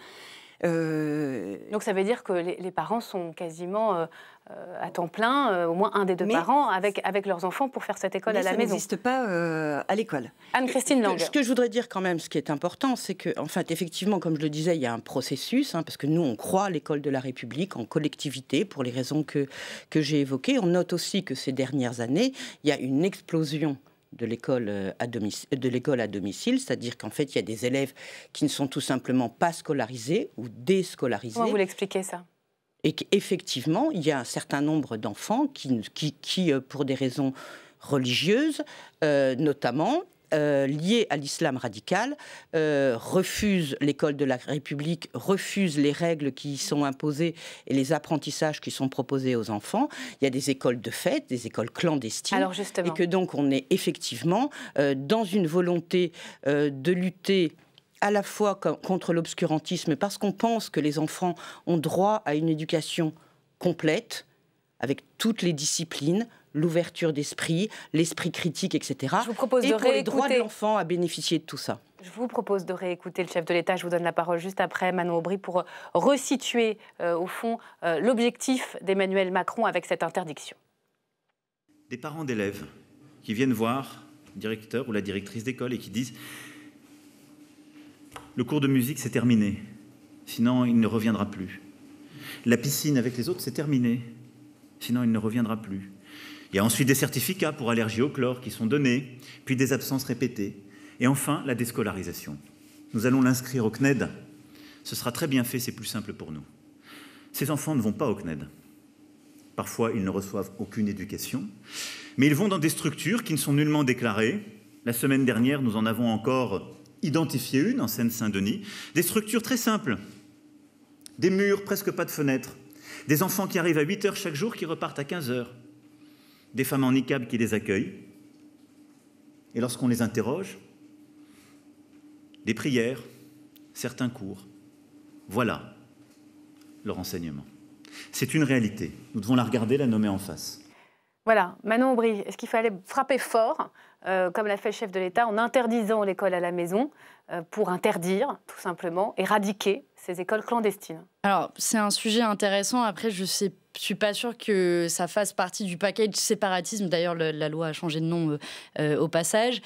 Donc ça veut dire que les parents sont quasiment à temps plein, au moins un des deux parents, avec leurs enfants pour faire cette école à la maison. Mais ça n'existe pas à l'école. Anne-Christine Lang. Ce que je voudrais dire quand même, ce qui est important, c'est que, en fait, effectivement, comme je le disais, il y a un processus, parce que nous, on croit à l'école de la République en collectivité, pour les raisons que j'ai évoquées. On note aussi que ces dernières années, il y a une explosion de l'école à domicile, c'est-à-dire qu'en fait, il y a des élèves qui ne sont tout simplement pas scolarisés ou déscolarisés. Comment vous l'expliquez, ça ? Et qu'effectivement, il y a un certain nombre d'enfants qui pour des raisons religieuses, notamment, liées à l'islam radical, refusent l'école de la République, refusent les règles qui y sont imposées et les apprentissages qui sont proposés aux enfants. Il y a des écoles de fête, des écoles clandestines. Alors justement. Et que donc on est effectivement dans une volonté de lutter à la fois contre l'obscurantisme, parce qu'on pense que les enfants ont droit à une éducation complète, avec toutes les disciplines, l'ouverture d'esprit, l'esprit critique, etc. Je vous propose et de pour les droits de l'enfant à bénéficier de tout ça. Je vous propose de réécouter le chef de l'État. Je vous donne la parole juste après, Manon Aubry, pour resituer, au fond, l'objectif d'Emmanuel Macron avec cette interdiction. Des parents d'élèves qui viennent voir le directeur ou la directrice d'école et qui disent « Le cours de musique, c'est terminé, sinon il ne reviendra plus. La piscine avec les autres, c'est terminé, sinon il ne reviendra plus. Il y a ensuite des certificats pour allergie au chlore qui sont donnés, puis des absences répétées. Et enfin, la déscolarisation. Nous allons l'inscrire au CNED. Ce sera très bien fait, c'est plus simple pour nous. Ces enfants ne vont pas au CNED. Parfois, ils ne reçoivent aucune éducation, mais ils vont dans des structures qui ne sont nullement déclarées. La semaine dernière, nous en avons encore identifié une en Seine-Saint-Denis. Des structures très simples. Des murs, presque pas de fenêtres. Des enfants qui arrivent à 8 heures chaque jour, qui repartent à 15 heures. Des femmes en niqab qui les accueillent. Et lorsqu'on les interroge, des prières, certains cours. Voilà leur enseignement. C'est une réalité. Nous devons la regarder, la nommer en face. Voilà. Manon Aubry, est-ce qu'il fallait frapper fort, comme l'a fait le chef de l'État, en interdisant l'école à la maison, pour interdire, tout simplement, éradiquer ces écoles clandestines? Alors, c'est un sujet intéressant. Après, je ne suis pas sûre que ça fasse partie du package séparatisme. D'ailleurs, la loi a changé de nom au passage.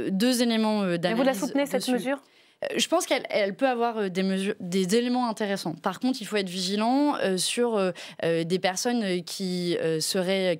Deux éléments d'analyse. Mais vous la soutenez, cette mesure ? Je pense qu'elle peut avoir des éléments intéressants. Par contre, il faut être vigilant sur des personnes qui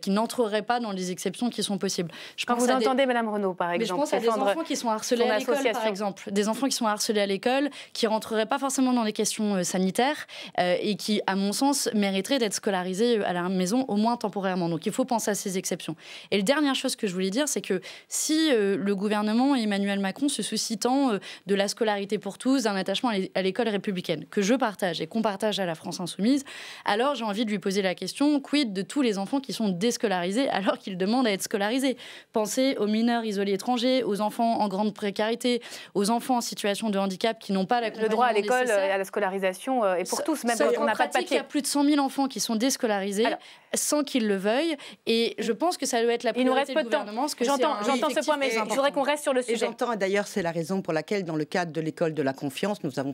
n'entreraient pas dans les exceptions qui sont possibles. Quand vous entendez Mme Renaud, par exemple, je pense à des enfants qui sont harcelés à l'école, par exemple. Des enfants qui sont harcelés à l'école, qui ne rentreraient pas forcément dans les questions sanitaires et qui, à mon sens, mériteraient d'être scolarisés à la maison, au moins temporairement. Donc, il faut penser à ces exceptions. Et la dernière chose que je voulais dire, c'est que si le gouvernement et Emmanuel Macron se soucient tant de la scolarité pour tous, d'un attachement à l'école républicaine, que je partage et qu'on partage à la France Insoumise, alors j'ai envie de lui poser la question, quid de tous les enfants qui sont déscolarisés alors qu'ils demandent à être scolarisés? Pensez aux mineurs isolés étrangers, aux enfants en grande précarité, aux enfants en situation de handicap qui n'ont pas l'accompagnement nécessaire. Le droit à l'école et à la scolarisation est pour tous, même quand on n'a pas de papier. Il y a plus de 100 000 enfants qui sont déscolarisés sans qu'ils le veuillent, et je pense que ça doit être la priorité du gouvernement. J'entends ce point, mais je voudrais qu'on reste sur le sujet. Et j'entends, d'ailleurs, c'est la raison pour laquelle, dans le cadre de l'école de la confiance, nous avons,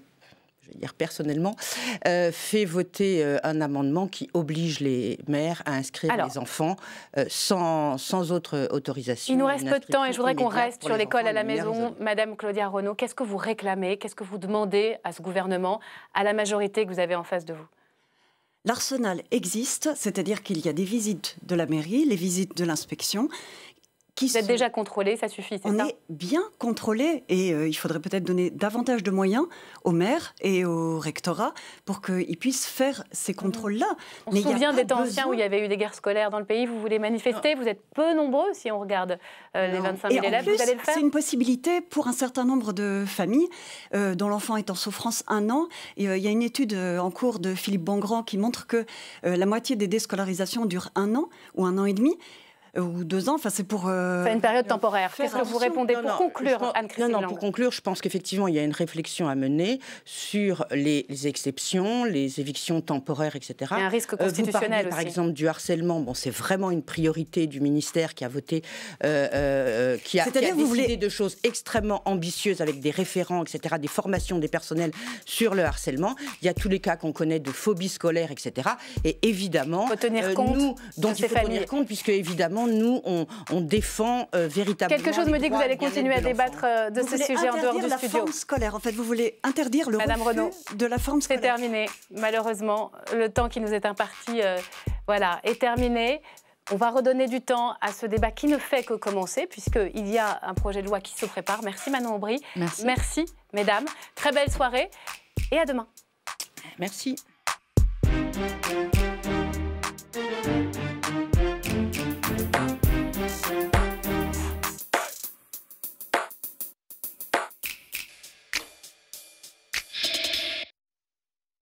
je vais dire personnellement, fait voter un amendement qui oblige les mères à inscrire les enfants sans autre autorisation. Il nous reste peu de temps et je voudrais qu'on reste sur l'école à la maison. Madame Claudia Renaud, qu'est-ce que vous réclamez, qu'est-ce que vous demandez à ce gouvernement, à la majorité que vous avez en face de vous? L'arsenal existe, c'est-à-dire qu'il y a des visites de la mairie, les visites de l'inspection. Vous êtes déjà contrôlé, ça suffit, c'est ça? On est bien contrôlé et il faudrait peut-être donner davantage de moyens aux maires et au rectorat pour qu'ils puissent faire ces contrôles-là. On se souvient des temps anciens où il y avait eu des guerres scolaires dans le pays, vous voulez manifester, vous êtes peu nombreux si on regarde les 25 000 élèves, vous allez le faire? C'est une possibilité pour un certain nombre de familles dont l'enfant est en souffrance 1 an. Et, il y a une étude en cours de Philippe Bongrand qui montre que la moitié des déscolarisations durent 1 an ou 1 an et demi. ou 2 ans. Enfin, c'est pour... C'est une période temporaire. Qu'est-ce que vous répondez pour conclure, Anne-Christine Lang? Pour conclure, je pense qu'effectivement, il y a une réflexion à mener sur les exceptions, les évictions temporaires, etc. Il y a un risque constitutionnel vous parlez, par aussi. exemple, du harcèlement. Bon, c'est vraiment une priorité du ministère qui a voté, qui a décidé de choses extrêmement ambitieuses avec des référents, etc., des formations des personnels sur le harcèlement. Il y a tous les cas qu'on connaît de phobie scolaire, etc. Et évidemment, faut tenir compte il faut tenir compte, puisque évidemment, nous, on défend véritablement. Quelque chose me dit que vous allez continuer à débattre de ce sujet en dehors du la studio. forme scolaire. En fait, vous voulez interdire le Madame refus Renaud, de la forme scolaire. C'est terminé. Malheureusement, le temps qui nous est imparti est terminé. On va redonner du temps à ce débat qui ne fait que commencer, puisqu'il y a un projet de loi qui se prépare. Merci Manon Aubry. Merci, mesdames. Très belle soirée et à demain. Merci.